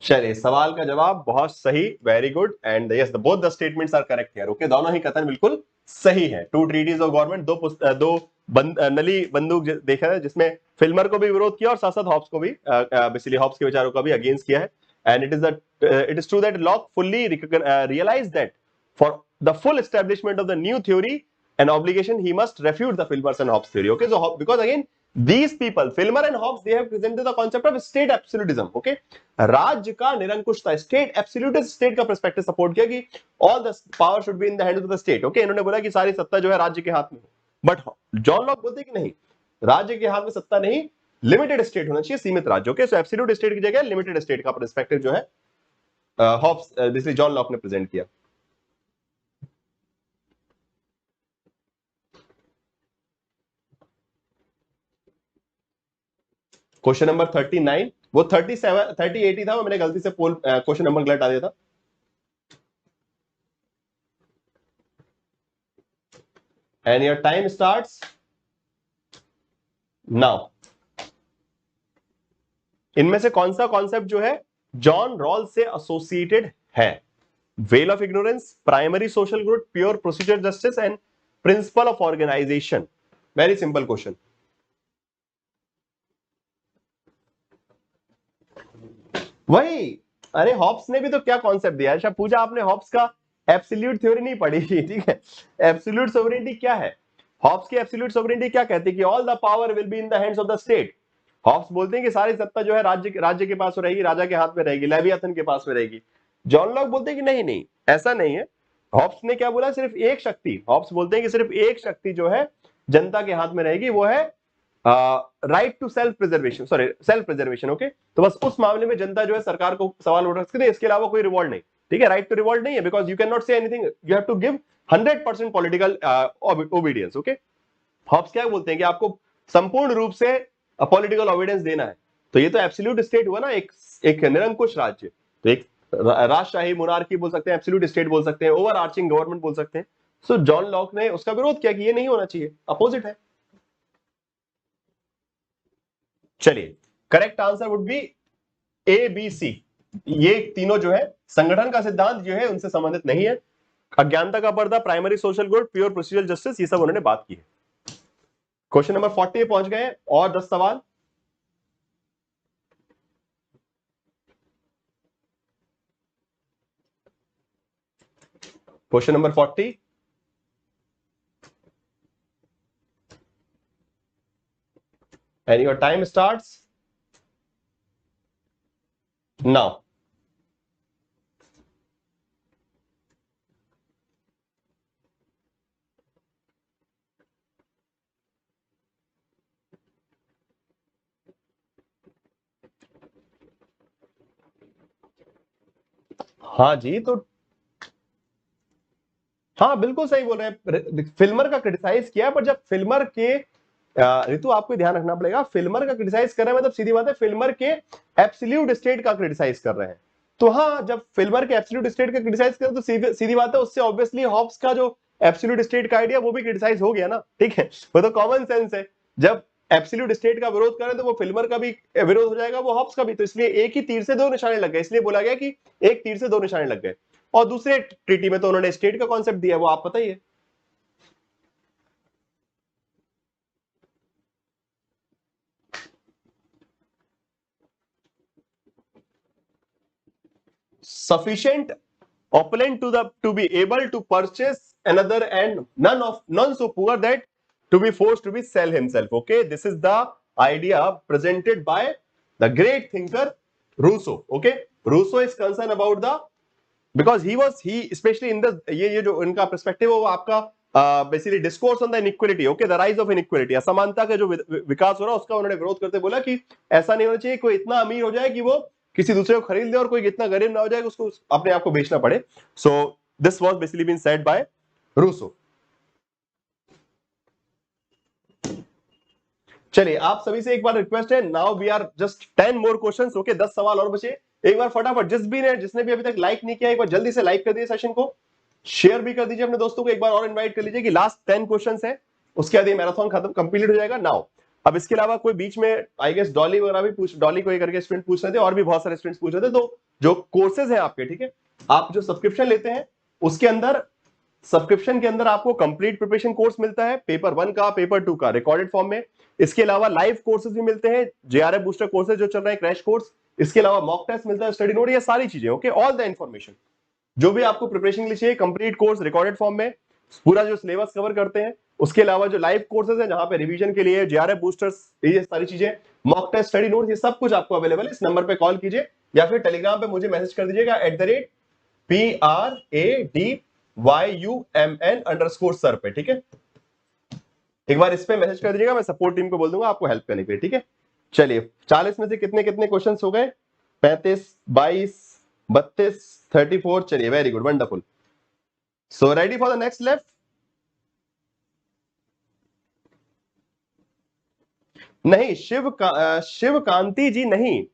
S1: चलिए, सवाल का जवाब बहुत सही, very good, and yes both the statements are correct here, okay, दोनों ही कथन बिल्कुल सही है। 2 ट्रीटीज ऑफ गवर्नमेंट, दो नली बंदूक देखा है, जिसमें फिल्मर को भी विरोध किया और साथ साथ हॉब्स को भी, बेसिकली हॉब्स के विचारों का भी अगेंस्ट किया है. And it is true that Locke fully realise that for the full establishment of the new theory and obligation he must refute the Filmer's and Hobbes theory. Okay, so because again these people Filmer and Hobbes, they have presented the concept of state absolutism. Okay, राज्य का निरंकुशता, state absolutist, state का perspective support किया कि all the power should be in the hands of the state. Okay, इन्होंने बोला कि सारी सत्ता जो है राज्य के हाथ में हो. बट जॉन लॉक बोलते कि नहीं, राज्य के हाथ में सत्ता नहीं, लिमिटेड स्टेट होना चाहिए, सीमित राज्य. ओके, सो एब्सोल्यूट स्टेट की जगह लिमिटेड स्टेट का पर्सपेक्टिव जो है हॉब्स, बेसिकली जॉन लॉक ने प्रेजेंट किया. क्वेश्चन नंबर 39, वो 37 38 ही था, वो मैंने गलती से पोल क्वेश्चन नंबर गलत डाल दिया था. And your time starts now. इनमें से कौन सा कॉन्सेप्ट जो है जॉन रॉल्स से एसोसिएटेड है? Veil of ignorance, primary social good, pure procedure justice and principle of organisation. Very simple question. वही, अरे हॉब्स ने भी तो क्या कॉन्सेप्ट दिया है. पूजा, आपने हॉब्स का एब्सोल्यूट थ्योरी नहीं पढ़ी, ठीक है. एब्सोल्यूट सोवरेनिटी क्या है? हॉब्स की एब्सोल्यूट सोवरेनिटी क्या कहती है कि all the power will be in the hands of the state. Hobbes बोलते हैं कि सारी सत्ता जो है राज्य के पास रहेगी, राजा के हाथ में रहेगी, लेवियाथन के पास में रहेगी. जॉन लॉक बोलते हैं कि नहीं नहीं, ऐसा नहीं है. हॉब्स ने क्या बोला? सिर्फ एक शक्ति. हॉब्स बोलते हैं कि सिर्फ एक शक्ति जो है जनता के हाथ में रहेगी, वो है right to self preservation, sorry self preservation. Okay, तो बस उस मामले में जनता जो है सरकार को सवाल उठा सकती है, इसके अलावा कोई रिवॉर्ड नहीं. ठीक है, राइट टू रिवॉर्ड नहीं है, because you can not say anything, you have to give 100% political obedience. Okay, Hobbes क्या बोलते हैं कि आपको संपूर्ण रूप से पॉलिटिकल ओबीडियंस देना है. तो ये तो एब्सोल्यूट स्टेट हुआ ना, एक निरंकुश राज्य. तो एक राजशाही मोनार्की बोल सकते हैं, एब्सोल्यूट स्टेट बोल सकते हैं, ओवर आर्चिंग गवर्नमेंट बोल सकते हैं. सो जॉन लॉक ने उसका विरोध किया कि ये नहीं होना चाहिए, अपोजिट है. चलिए, correct answer would be A B C. ये तीनों जो है संगठन का सिद्धांत जो है उनसे संबंधित नहीं है. अज्ञानता का पर्दा, primary social good, pure procedural justice, ये सब उन्होंने बात की है. क्वेश्चन नंबर 40 पे पहुंच गए और 10 सवाल. Question number 40, and your time starts now. हाँ जी, तो हाँ बिल्कुल सही बोल रहे हैं. फिल्मर का क्रिटिसाइज किया, पर जब फिल्मर के ऋतु आपको ध्यान रखना पड़ेगा, फिल्मर का क्रिटिसाइज कर रहे हैं मतलब सीधी बात है फिल्मर के एब्सोल्यूट स्टेट का क्रिटिसाइज कर रहे हैं. तो हाँ, जब फिल्मर के एब्सोल्यूट स्टेट का क्रिटिसाइज करें तो सीधी बात है, उससे ऑब्वियसली हॉब्स का जो एब्सोल्यूट स्टेट का आइडिया वो भी क्रिटिसाइज हो गया ना. ठीक है, वो तो कॉमन सेंस है. जब एब्सोल्यूट स्टेट का विरोध करें तो वो फिल्मर का भी विरोध हो जाएगा, वो हॉब्स का भी. तो इसलिए एक ही तीर से दो निशाने लग गए, इसलिए बोला गया कि एक तीर से दो निशाने लग गए. और दूसरे ट्रीटी में तो उन्होंने स्टेट का कॉन्सेप्ट दिया, वो आप बताइए. sufficient opulent to be able to purchase another and none so poor that to be forced to be sell himself. Okay, this is the idea presented by the great thinker Rousseau. Okay, Rousseau is concerned about the, because he especially in the ये जो इनका perspective है वो आपका basically discourse on the inequality. Okay, the rise of inequality, असमानता का जो विकास हो रहा है उसका उन्होंने विरोध करते बोला कि ऐसा नहीं होना चाहिए कोई इतना अमीर हो जाए कि वो किसी दूसरे को खरीद ले और कोई इतना गरीब ना हो जाए कि उसको अपने आप को बेचना पड़े. So this was basically been said by Rousseau. चलिए, आप सभी से एक बार रिक्वेस्ट है, now we are just 10 more questions. Okay, 10 सवाल और बचे. एक बार फटाफट जिसने भी अभी तक लाइक नहीं किया, एक बार जल्दी से लाइक कर दीजिए सेशन को, शेयर भी कर दीजिए अपने दोस्तों को, एक बार और इनवाइट कर लीजिए कि लास्ट 10 क्वेश्चंस है, उसके बाद ये मैराथन खत्म कंप्लीट हो जाएगा. नाउ अब इसके अलावा कोई बीच में आई गेस डॉली वगैरह भी डॉली को करके स्टूडेंट पूछ रहे थे और भी बहुत सारे स्टूडेंट्स पूछ रहे थे. तो जो कोर्सेज हैं आपके, ठीक है, आप जो सब्सक्रिप्शन लेते हैं उसके अंदर सब्सक्रिप्शन के अंदर आपको कंप्लीट प्रिपरेशन कोर्स मिलता है, पेपर 1 का, पेपर 2 का रिकॉर्डेड फॉर्म में। इसके अलावा लाइव कोर्सेज भी मिलते हैं, जेआरएफ बूस्टर कोर्सेज जो चल रहा है, क्रैश कोर्स। इसके अलावा मॉक टेस्ट मिलता है, स्टडी नोट, ये सारी चीजें। ओके, ऑल द इंफॉर्मेशन जो भी आपको प्रिपरेशन के लिए चाहिए, कंप्लीट कोर्स रिकॉर्डेड फॉर्म में, पूरा जो सिलेबस कवर करते हैं। उसके अलावा जो लाइव कोर्सेज है जहां पे रिवीजन के लिए जेआरएफ बूस्टर्स, ये सारी चीजें, मॉक टेस्ट, स्टडी नोट, ये सब कुछ आपको अवेलेबल है। इस नंबर पे कॉल कीजिए या फिर टेलीग्राम पे मुझे मैसेज कर दीजिएगा @PRADYUMN_सर पे, ठीक है। एक बार इस पे मैसेज कर दीजिएगा, मैं सपोर्ट टीम को बोल दूंगा आपको हेल्प करने के लिए, ठीक है। चलिए, 40 में से कितने कितने क्वेश्चंस हो गए? 35, 22, 32, 34। चलिए, very good, wonderful. So ready for the next left? नहीं, शिवकांति जी नहीं,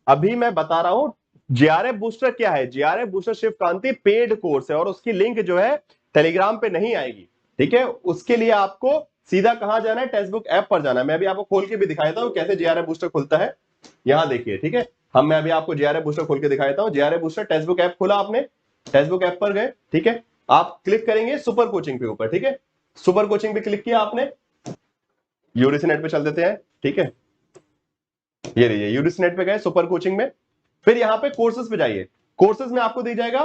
S1: अभी मैं बता रहा हूं जेआरएफ बूस्टर क्या है। JRF booster Shivkanti paid course है और उसकी लिंक जो है टेलीग्राम पे नहीं आएगी, ठीक है। उसके लिए आपको सीधा कहां जाना है? टेक्स्ट बुक ऐप पर जाना है। मैं अभी आपको खोल के भी दिखाता हूं कैसे जेआरएफ बूस्टर खुलता है। यहां देखिए, ठीक है। मैं अभी आपको जेआरएफ बूस्टर खोल के दिखाता हूं। JRF booster text book app खोला आपने, टेक्स्ट बुक ऐप पर गए, ठीक है। आप क्लिक करेंगे सुपर कोचिंग पे ऊपर, ठीक है। सुपर कोचिंग पे क्लिक किया आपने, यूडीसी नेट पे चल देते हैं, ठीक है। ये लीजिए, यूडीसी नेट पे गए, सुपर कोचिंग में, फिर यहाँ पे कोर्सेज पे जाइए। कोर्सेज में आपको दी जाएगा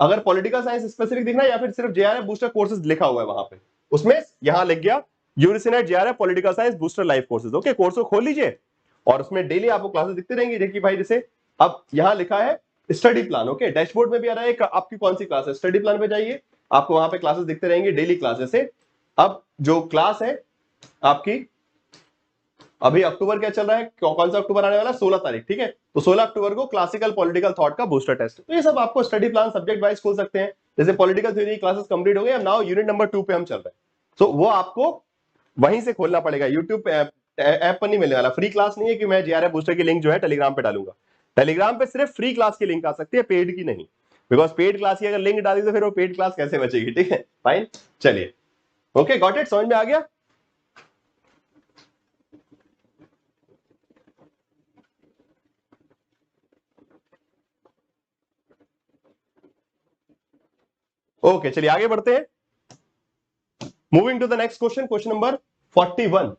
S1: अगर पॉलिटिकल साइंस स्पेसिफिक दिखना है या फिर सिर्फ जेआरएफ बूस्टर कोर्सेज लिखा हुआ है वहां पे, उसमें यहां लिख गया UDC net JRF political science booster live courses. Okay, course को खोल लीजिए और उसमें डेली आपको क्लासेस दिखती रहेंगी। देखिए भाई, जैसे अब यहां लिखा है स्टडी प्लान। ओके, डैशबोर्ड में भी आ रहा है आपकी कौन सी क्लास है। स्टडी प्लान पे जाइए, आपको वहां पे क्लासेस दिखते रहेंगे, डेली क्लासेस है। अब जो क्लास है आपकी, अभी अक्टूबर क्या चल रहा है, कौन सा अक्टूबर आने वाला है? 16 तारीख, ठीक है। तो 16 अक्टूबर को क्लासिकल पॉलिटिकल थॉट का बूस्टर टेस्ट। तो ये सब आपको स्टडी प्लान सब्जेक्ट वाइज खोल सकते हैं। जैसे पॉलिटिकल थ्योरी क्लासेस कंप्लीट हो गई, अब नाउ यूनिट नंबर 2 पे हम चल रहे हैं, तो वो आपको वहीं से खोलना पड़ेगा। यूट्यूब ऐप पर नहीं मिलने वाला, फ्री क्लास नहीं है कि मैं जेआरएफ बूस्टर की लिंक जो है टेलीग्राम पे डालूंगा। टेलीग्राम पे सिर्फ फ्री क्लास की लिंक आ सकती है, पेड की नहीं। बिकॉज पेड क्लास की अगर लिंक डाली तो फिर वो पेड क्लास कैसे बचेगी, ठीक है। फाइन, चलिए, ओके, गॉट इट, समझ में आ गया। ओके, चलिए आगे बढ़ते हैं। Moving to the next question, question number 41।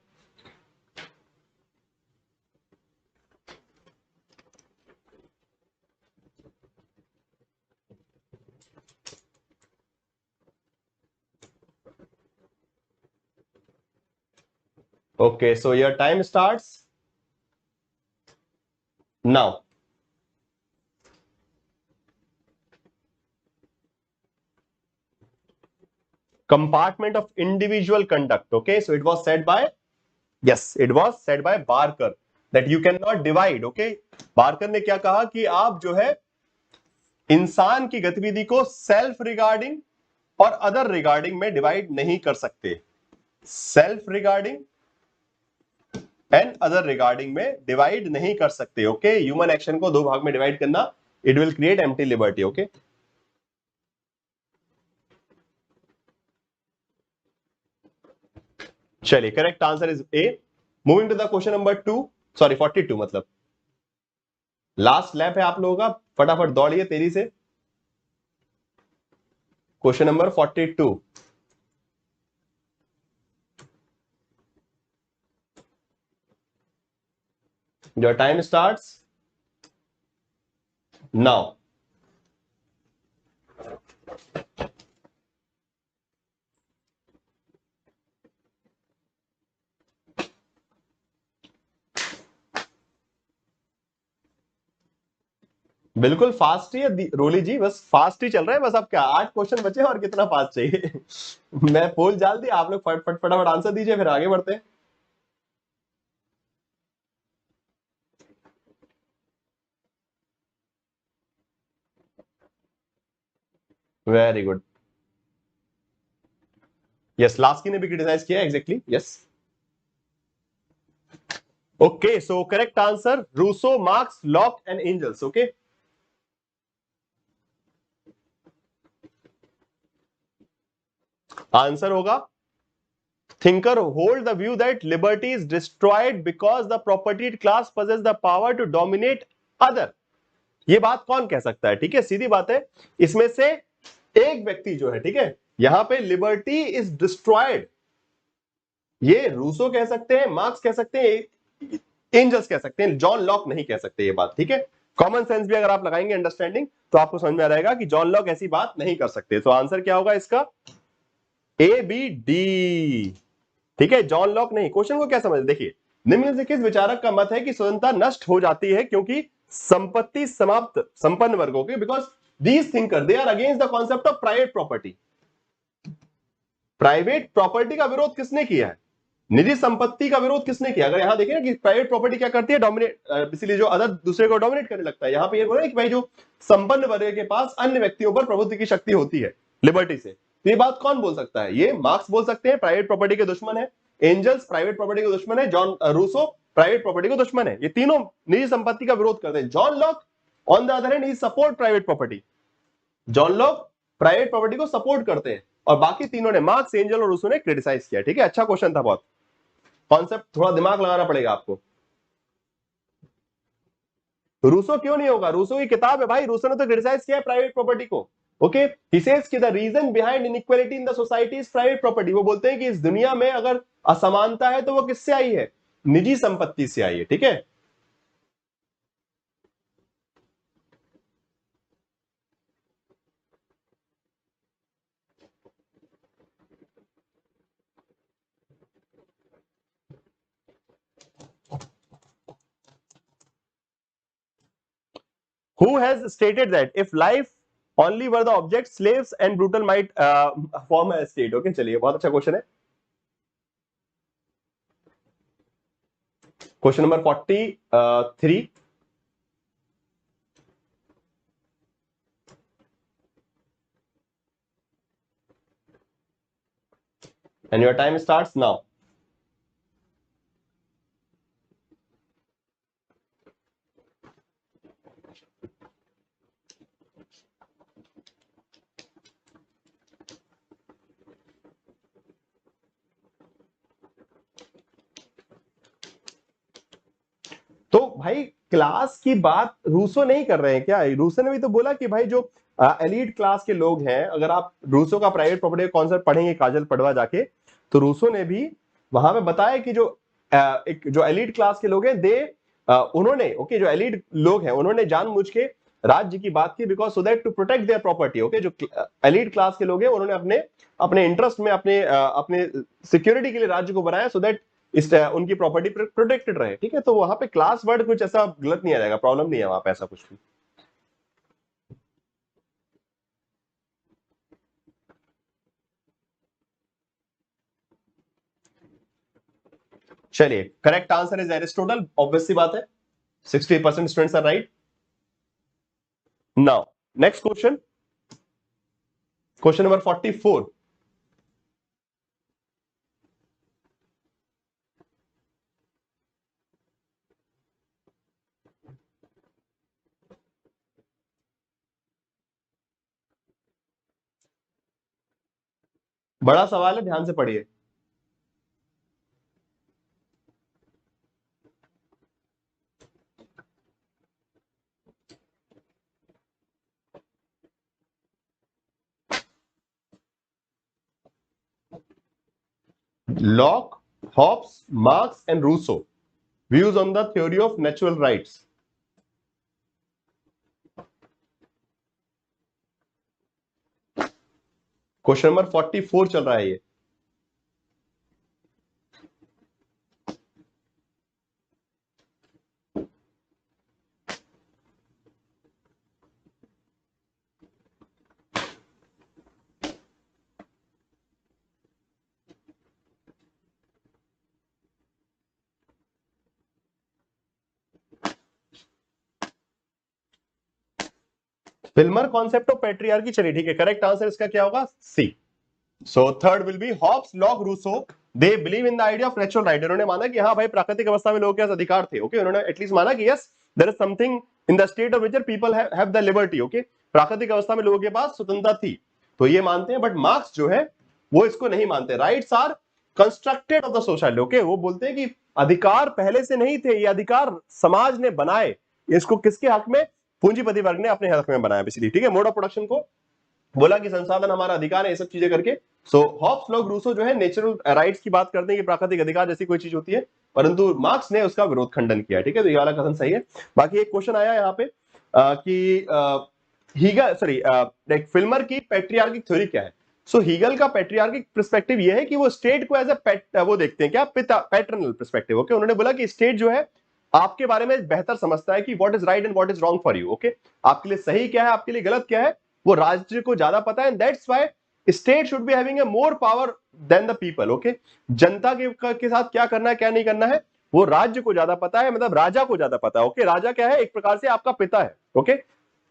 S1: Okay, so your time starts now. Compartment of individual conduct. Okay, so it was said by, yes, it was said by Barker that you cannot divide. Okay, Barker ने क्या कहा कि आप जो है इंसान की गतिविधि को सेल्फ रिगार्डिंग और अदर रिगार्डिंग में डिवाइड नहीं कर सकते। Self regarding and other regarding में डिवाइड नहीं कर सकते। ओके, ह्यूमन एक्शन को दो भाग में डिवाइड करना, it will create empty liberty. Okay, चलिए, correct answer is A. Moving to the question number 2, sorry 42, मतलब लास्ट लैप है आप लोगों का, फटाफट दौड़िए तेजी से। Question number 42, your time starts now. बिल्कुल फास्ट ही है रोली जी, बस फास्ट ही चल रहा है। बस अब क्या 8 क्वेश्चन बचे और कितना फास्ट चाहिए? मैं पोल डाल दी, आप लोग फटाफट आंसर दीजिए, फिर आगे बढ़ते हैं। वेरी गुड, यस, लास्की ने भी क्रिटिसाइज किया, exactly, yes. Okay, so correct answer Rousseau, Marx, Locke and Engels. Okay, answer होगा thinker hold the view that liberty is destroyed because the property class possess the power to dominate other. ये बात कौन कह सकता है? ठीक है, सीधी बात है, इसमें से एक व्यक्ति जो है, ठीक है, यहां पे लिबर्टी इज डिस्ट्रॉयड। ये रूसो कह सकते हैं, मार्क्स कह सकते हैं, एंजल्स कह सकते हैं, जॉन लॉक नहीं कह सकते ये बात, ठीक है। कॉमन सेंस भी अगर आप लगाएंगे अंडरस्टैंडिंग तो आपको समझ में आ जाएगा कि जॉन लॉक ऐसी बात नहीं कर सकते। तो आंसर क्या होगा इसका? ए बी डी, ठीक है, जॉन लॉक नहीं। क्वेश्चन को क्या समझ, देखिए, निम्नलिखित विचारक का मत है कि स्वतंत्रता नष्ट हो जाती है क्योंकि संपत्ति समाप्त संपन्न वर्गों के, because these thinker they are against the concept of private property. Private property का विरोध किसने किया है? निजी संपत्ति का विरोध किसने किया? अगर यहां देखें ना कि प्राइवेट प्रॉपर्टी क्या करती है, डोमिनेट, इसलिए जो अदर दूसरे को डोमिनेट करने लगता है। यहां पे ये बोल रहे हैं कि भाई जो संपन्न वर्ग के पास अन्य व्यक्तियों पर प्रभुत्व की शक्ति होती है लिबर्टी से। तो ये बात कौन बोल सकता है? ये मार्क्स बोल सकते हैं, प्राइवेट प्रॉपर्टी के दुश्मन है। एंजल्स प्राइवेट प्रॉपर्टी के दुश्मन है। जॉन रूसो प्राइवेट प्रॉपर्टी के दुश्मन है। ये तीनों निजी संपत्ति का विरोध करते हैं। John Locke on the other hand he support private property. John Locke private property को सपोर्ट करते हैं और बाकी तीनों ने, मार्क्स, एंजल और रूसो ने क्रिटिसाइज किया, ठीक है। अच्छा क्वेश्चन था बहुत। कॉन्सेप्ट थोड़ा दिमाग लगाना पड़ेगा आपको। रूसो क्यों नहीं होगा? रूसो की किताब है भाई, रूसो ने तो क्रिटिसाइज किया है प्राइवेट प्रॉपर्टी को। ओके, ही सेज कि the reason behind inequality in the society is private property. वो बोलते हैं कि इस दुनिया में अगर असमानता है तो वो किससे आई है? निजी संपत्ति से आई है, ठीक है। Who has stated that if life only were the object, slaves and brutal might form a state? Okay, चलिए, बहुत अच्छा क्वेश्चन है। Question number 43। and your time starts now. तो भाई क्लास की बात रूसो नहीं कर रहे हैं क्या? रूसो ने भी तो बोला कि भाई जो एलीट क्लास के लोग हैं, अगर आप रूसो का प्राइवेट प्रॉपर्टी कॉन्सेप्ट पढ़ेंगे काजल पढ़वा जाके, तो रूसो ने भी वहां पे बताया कि जो एक जो एलीट क्लास के लोग हैं, दे उन्होंने, ओके, जो एलीट लोग हैं उन्होंने जानबूझ के राज्य की बात की, because so that to protect their property. Okay, जो एलीट क्लास के लोग हैं उन्होंने अपने अपने इंटरेस्ट में, अपने सिक्योरिटी के लिए राज्य को बनाया, सो दैट इस उनकी प्रॉपर्टी प्रोटेक्टेड रहे, ठीक है। तो वहां पे क्लास वर्ड कुछ ऐसा गलत नहीं आ जाएगा, प्रॉब्लम नहीं है वहां पे ऐसा कुछ भी। चलिए, correct answer is Aristotle, obvious सी बात है। 60% students are right. Now next question, question number 44। बड़ा सवाल है, ध्यान से पढ़िए। Locke, Hobbes, Marx and Rousseau views on the theory of natural rights. Question number 44 चल रहा है ये। फिल्मर कॉन्सेप्ट ऑफ पेट्रियार्की, चलिए ठीक है, करेक्ट आंसर इसका क्या होगा? C. So third will be Hobbes, Locke, Rousseau they believe in the idea of natural right. उन्होंने माना कि हाँ भाई, प्राकृतिक अवस्था में लोगों के पास अधिकार थे। ओके, उन्होंने एटलीस्ट माना कि yes, there is something in the state of which people have the liberty. Okay, प्राकृतिक अवस्था में लोगों के पास स्वतंत्रता थी, तो ये मानते हैं। बट मार्क्स जो है वो इसको नहीं मानते। Rights are constructed of the society. Okay, वो बोलते हैं कि अधिकार पहले से नहीं थे, ये अधिकार समाज ने बनाए। इसको किसके हक में? पूंजीपति वर्ग ने अपने हक में बनाया बेसिकली, ठीक है। मोड ऑफ प्रोडक्शन को बोला कि संसाधन हमारा अधिकार है, ये सब चीजें करके। सो हॉब्स लॉग रूसो जो है नेचुरल राइट्स की बात करते हैं कि प्राकृतिक अधिकार जैसी कोई चीज होती है, परंतु मार्क्स ने उसका विरोध खंडन किया। ठीक है, तो ये वाला कथन सही है। बाकी एक क्वेश्चन आया यहाँ पे कि हीगल सॉरी फिल्मर की पैट्रियार्किक थ्योरी क्या है। सो हीगल का पैट्रियार्किक पर्सपेक्टिव ये है कि वो स्टेट को एज अ वो देखते हैं क्या, पिता, पैटर्नल पर्सपेक्टिव। ओके, उन्होंने बोला कि स्टेट जो है आपके बारे में बेहतर समझता है कि what is right and what is wrong for you. Okay, आपके लिए सही क्या है, आपके लिए गलत क्या है, वो राज्य को ज्यादा पता है। And that's why state should be having a more power than the people. Okay, जनता के साथ क्या करना है क्या नहीं करना है वो राज्य को ज्यादा पता है, मतलब राजा को ज्यादा पता है। ओके, राजा क्या है, एक प्रकार से आपका पिता है। Okay,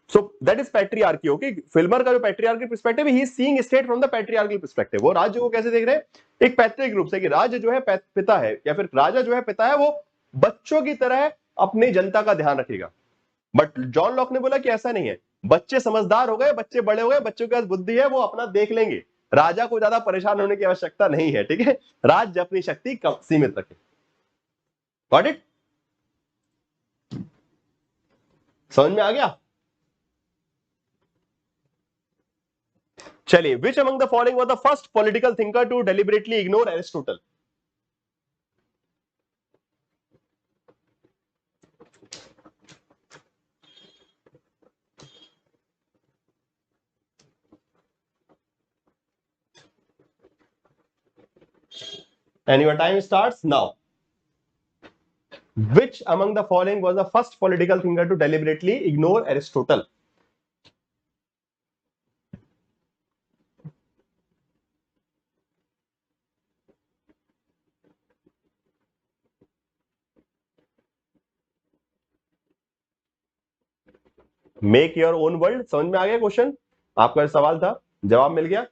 S1: so that is patriarchy. Okay, Filmer का जो पैट्रियार्की पर्सपेक्टिव है, he is seeing state from the patriarchal perspective. वो राज्य को कैसे देख रहे हैं, एक पैतृक रूप से, कि राज्य जो है पिता है, या फिर राजा जो है पिता है, वो बच्चों की तरह अपनी जनता का ध्यान रखेगा। बट जॉन लॉक ने बोला कि ऐसा नहीं है, बच्चे समझदार हो गए, बच्चे बड़े हो गए, बच्चों के पास बुद्धि है, वो अपना देख लेंगे, राजा को ज्यादा परेशान होने की आवश्यकता नहीं है। ठीक है, राज्य अपनी शक्ति कम सीमित रखे। गॉट इट, समझ में आ गया। चलिए, which among the following was the first political thinker to deliberately ignore Aristotle. And your time starts now. Which among the following was the first political thinker to deliberately ignore Aristotle? Make your own world, समझ में आ गया question, आपका सवाल था, जवाब मिल गया।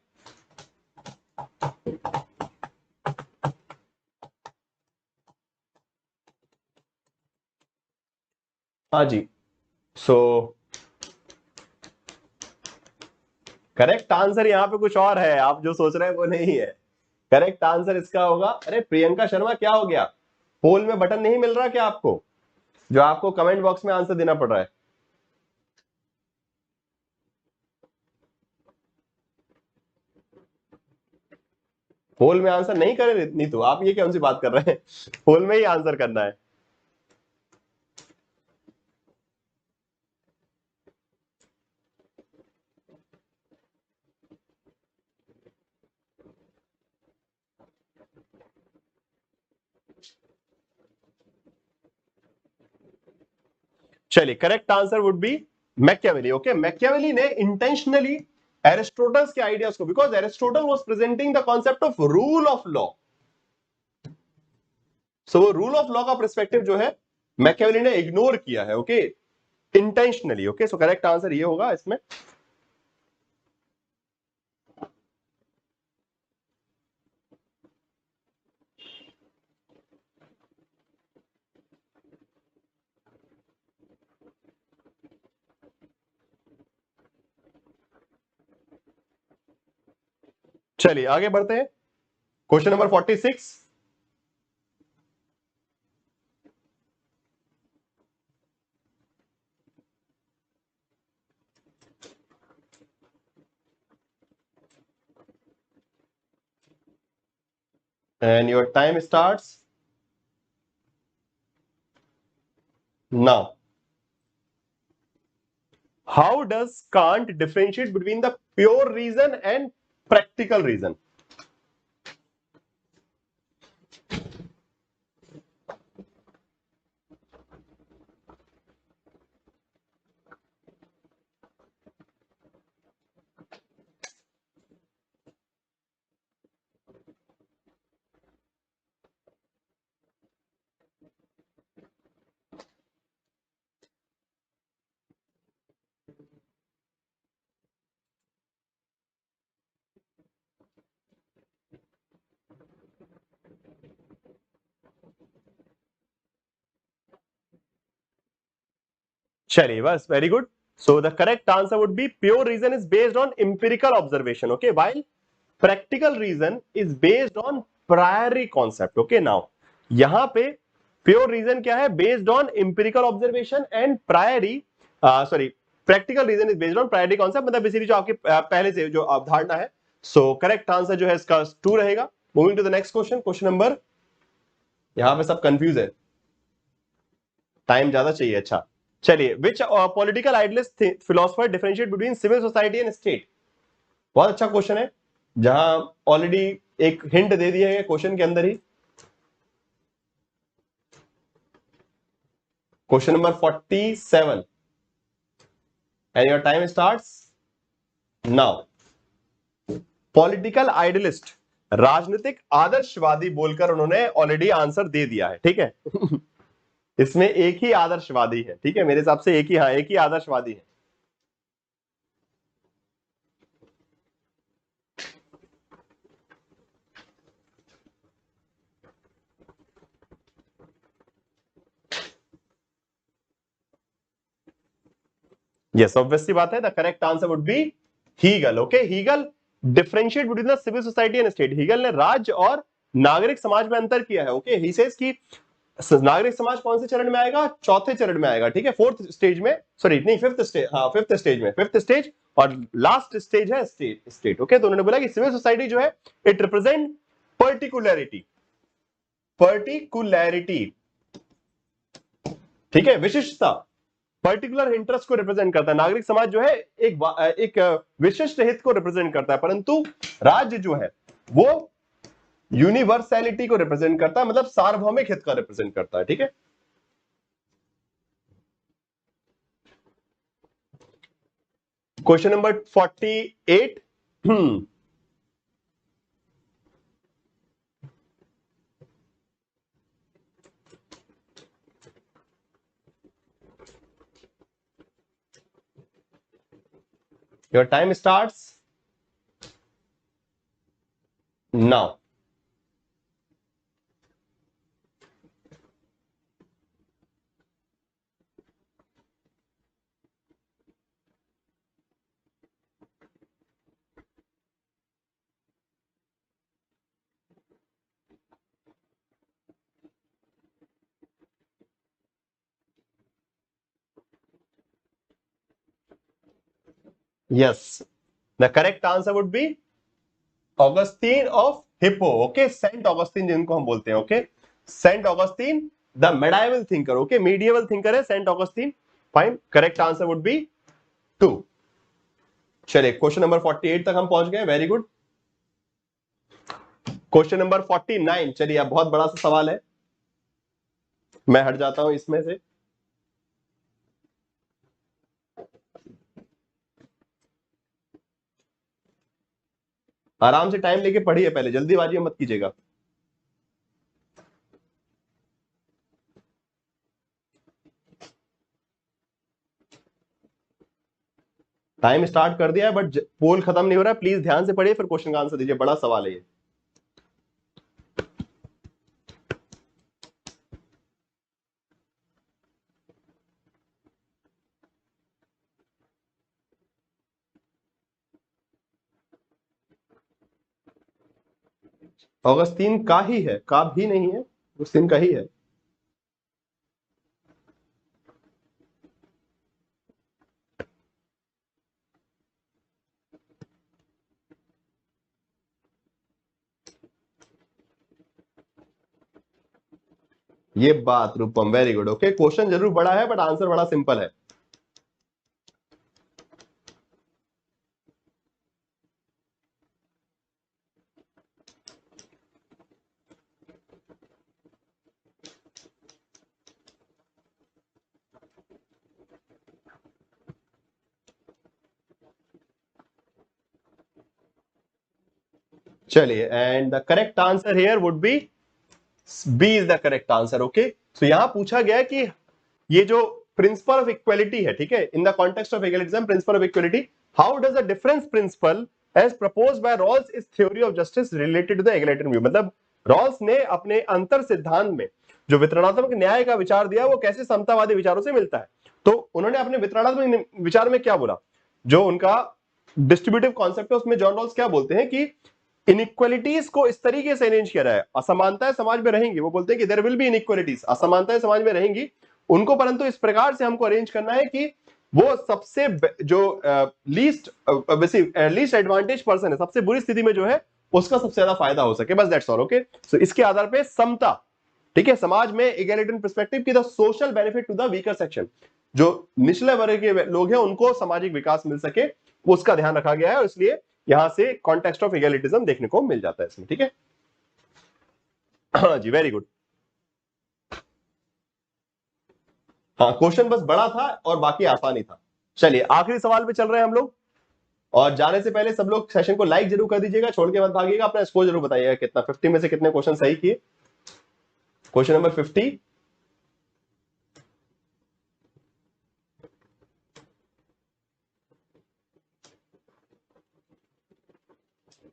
S1: हाँ जी, सो करेक्ट आंसर यहाँ पे कुछ और है, आप जो सोच रहे हैं वो नहीं है। करेक्ट आंसर इसका होगा, अरे प्रियंका शर्मा क्या हो गया, पोल में बटन नहीं मिल रहा क्या आपको, जो आपको कमेंट बॉक्स में आंसर देना पड़ रहा है। पोल में आंसर नहीं करे नहीं तो आप ये कौन सी बात कर रहे हैं, पोल में ही आंसर करना है। चलिए, correct answer would be Machiavelli. Okay, Machiavelli ने इंटेंशनली एरिस्टोटल्स के आइडियाज को, because Aristotle was presenting the concept of rule of law, so वो रूल ऑफ लॉ का पर्सपेक्टिव जो है मैकियावेली ने इग्नोर किया है। Okay, intentionally. Okay, so correct answer ये होगा इसमें। चलिए आगे बढ़ते हैं, question number 46। And your time starts now. How does Kant differentiate between the pure reason and practical reason? चलिए, बस, very good. So the correct answer would be pure reason is based on empirical observation. Okay, while practical reason is based on priori concept. Okay, now यहां पे pure reason क्या है, based on empirical observation and priori sorry practical reason is based on priority concept, मतलब basically जो आपकी पहले से जो अवधारणा है। सो करेक्ट आंसर जो है इसका 2 रहेगा। Moving to the next question, question number, यहां पे सब कंफ्यूज है, टाइम ज्यादा चाहिए। अच्छा चलिए, which political idealist philosopher differentiate between civil society and state. बहुत अच्छा क्वेश्चन है, जहां ऑलरेडी एक हिंट दे दिया है क्वेश्चन के अंदर ही। Question number 47 and your time starts now. Political idealist, राजनीतिक आदर्शवादी बोलकर उन्होंने ऑलरेडी आंसर दे दिया है, ठीक है। इसमें एक ही आदर्शवादी है, ठीक है, मेरे हिसाब से एक ही, हाँ एक ही आदर्शवादी है। यस, ऑब्वियसली बात है, the correct answer would be Hegel. Okay, Hegel differentiate between the civil society and state. Hegel ने राज्य और नागरिक समाज में अंतर किया है। ओके, ही सेज कि नागरिक समाज कौन से चरण में आएगा, चौथे चरण में आएगा, ठीक है, फोर्थ स्टेज में, सॉरी नहीं फिफ्थ स्टेज, हाँ फिफ्थ स्टेज में, फिफ्थ स्टेज, और लास्ट स्टेज है स्टेट। ओके, तो उन्होंने बोला कि सिविल सोसाइटी जो है इट रिप्रेजेंट पर्टिकुलरिटी, पर्टिकुलरिटी, ठीक है, विशिष्टता, पर्टिकुलर इंटरेस्ट को रिप्रेजेंट करता है। नागरिक समाज जो है एक विशिष्ट हित को रिप्रेजेंट करता है, परंतु राज्य जो है वो यूनिवर्सैलिटी को रिप्रेजेंट करता है, मतलब सार्वभौमिक हित का रिप्रेजेंट करता है, ठीक है। Question number 48, your time starts now. Yes, the correct answer would be Augustine of Hippo. Okay, saint Augustine जिनको हम बोलते हैं। Okay, saint Augustine the medieval thinker. Okay, medieval thinker है saint Augustine. Fine, correct answer would be 2। चलिए, question number 48 तक हम पहुंच गए, वेरी गुड। क्वेश्चन नंबर 49, चलिए अब बहुत बड़ा सा सवाल है, मैं हट जाता हूं इसमें से। आराम से टाइम लेके पढ़िए, पहले जल्दीबाजी मत कीजिएगा। टाइम स्टार्ट कर दिया है, बट पोल खत्म नहीं हो रहा है, प्लीज ध्यान से पढ़िए, फिर क्वेश्चन का आंसर दीजिए, बड़ा सवाल है ये। ऑगस्टीन का ही है, का भी नहीं है, ऑगस्टीन का ही है। ये बात Rupam, very good. Okay, question जरूर बड़ा है बट आंसर बड़ा सिंपल है। चलिए, and the correct answer here would be B is the correct answer. Okay, so यहां पूछा गया कि ये जो प्रिंसिपल ऑफ इक्वलिटी है, ठीक है, in the context of egalitarianism, principle of equality, how does the difference principle as proposed by Rawls is theory of justice related to the egalitarian view. मतलब रॉल्स ने अपने अंतर सिद्धांत में जो वितरणात्मक न्याय का विचार दिया, वो कैसे समतावादी विचारों से मिलता है। तो उन्होंने अपने वितरणात्मक विचार में क्या बोला, जो उनका डिस्ट्रीब्यूटिव कॉन्सेप्ट है, उसमें जॉन रॉल्स क्या बोलते हैं कि इनइक्वालिटीज को इस तरीके से अरेंज किया रहा है, असमानताएं समाज में रहेंगी, वो बोलते हैं कि देयर विल बी इनइक्वालिटीज, असमानताएं समाज में रहेंगी उनको, परंतु इस प्रकार से हमको अरेंज करना है कि वो सबसे जो लीस्ट लीस्ट एडवांटेज पर्सन है, सबसे बुरी स्थिति में जो है उसका सबसे ज्यादा फायदा हो सके, बस दैट्स ऑल। ओके, सो इसके आधार पे समता, ठीक है, समाज में इगैलिटरियन पर्सपेक्टिव की the social benefit to the weaker section, जो निचले वर्ग के लोग हैं उनको सामाजिक विकास मिल सके, उसका ध्यान रखा गया है, और इसलिए यहां से कॉन्टेक्स्ट ऑफ इगैलिटिज्म देखने को मिल जाता है इसमें, ठीक है। हाँ जी, वेरी गुड। हाँ, क्वेश्चन बस बड़ा था और बाकी आसान ही था। चलिए आखिरी सवाल पे चल रहे हैं हम लोग, और जाने से पहले सब लोग सेशन को लाइक जरूर कर दीजिएगा, छोड़ के मत भागिएगा, अपना स्कोर जरूर बताइएगा कितना, 50 में से कितने क्वेश्चन सही किए। Question number 50,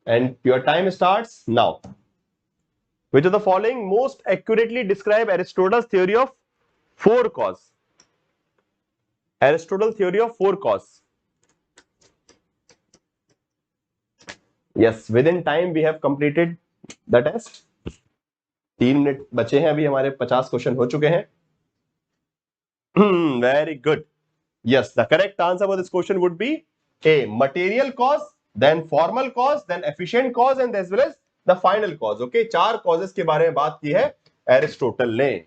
S1: and your time starts now. Which of the following most accurately describe Aristotle's theory of four cause? Aristotle's theory of four cause. Yes, within time we have completed the test. 3 minute बचे हैं अभी, हमारे 50 question हो चुके हैं। Very good. Yes, the correct answer for this question would be A, material cause, then formal cause, then efficient cause, and as well as the final cause. Okay, 4 causes के बारे में बात की है एरिस्टोटल ने।